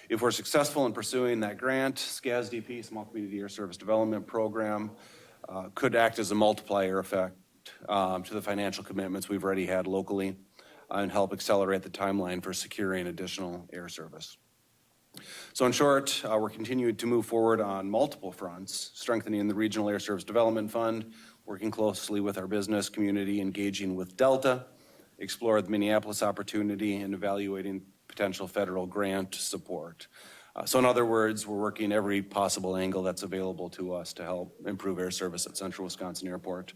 If we're successful in pursuing that grant, SCASDP, Small Community Air Service Development Program, could act as a multiplier effect to the financial commitments we've already had locally and help accelerate the timeline for securing additional air service. So in short, we're continuing to move forward on multiple fronts, strengthening the Regional Air Service Development Fund, working closely with our business community, engaging with Delta, explore the Minneapolis opportunity, and evaluating potential federal grant support. So in other words, we're working every possible angle that's available to us to help improve air service at Central Wisconsin Airport.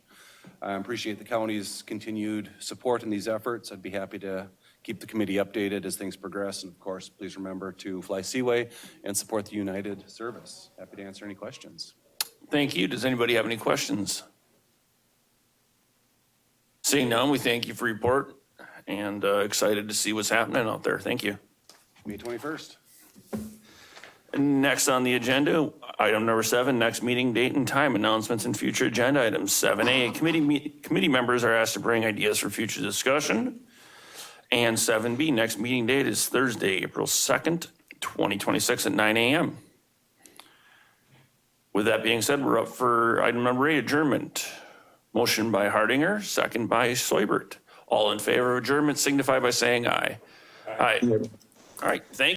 I appreciate the county's continued support in these efforts. I'd be happy to keep the committee updated as things progress. And of course, please remember to fly Seaway and support the United service. Happy to answer any questions. Thank you. Does anybody have any questions? Seeing none, we thank you for your report and excited to see what's happening out there. Thank you. May 21st. Next on the agenda, item number 7, next meeting date and time, announcements and future agenda items. 7A, committee members are asked to bring ideas for future discussion. And 7B, next meeting date is Thursday, April 2nd, 2026 at 9 a.m. With that being said, we're up for item number 8, adjournment. Motion by Hardinger, second by Seubert. All in favor of adjournment signify by saying aye. Aye. All right, thank you.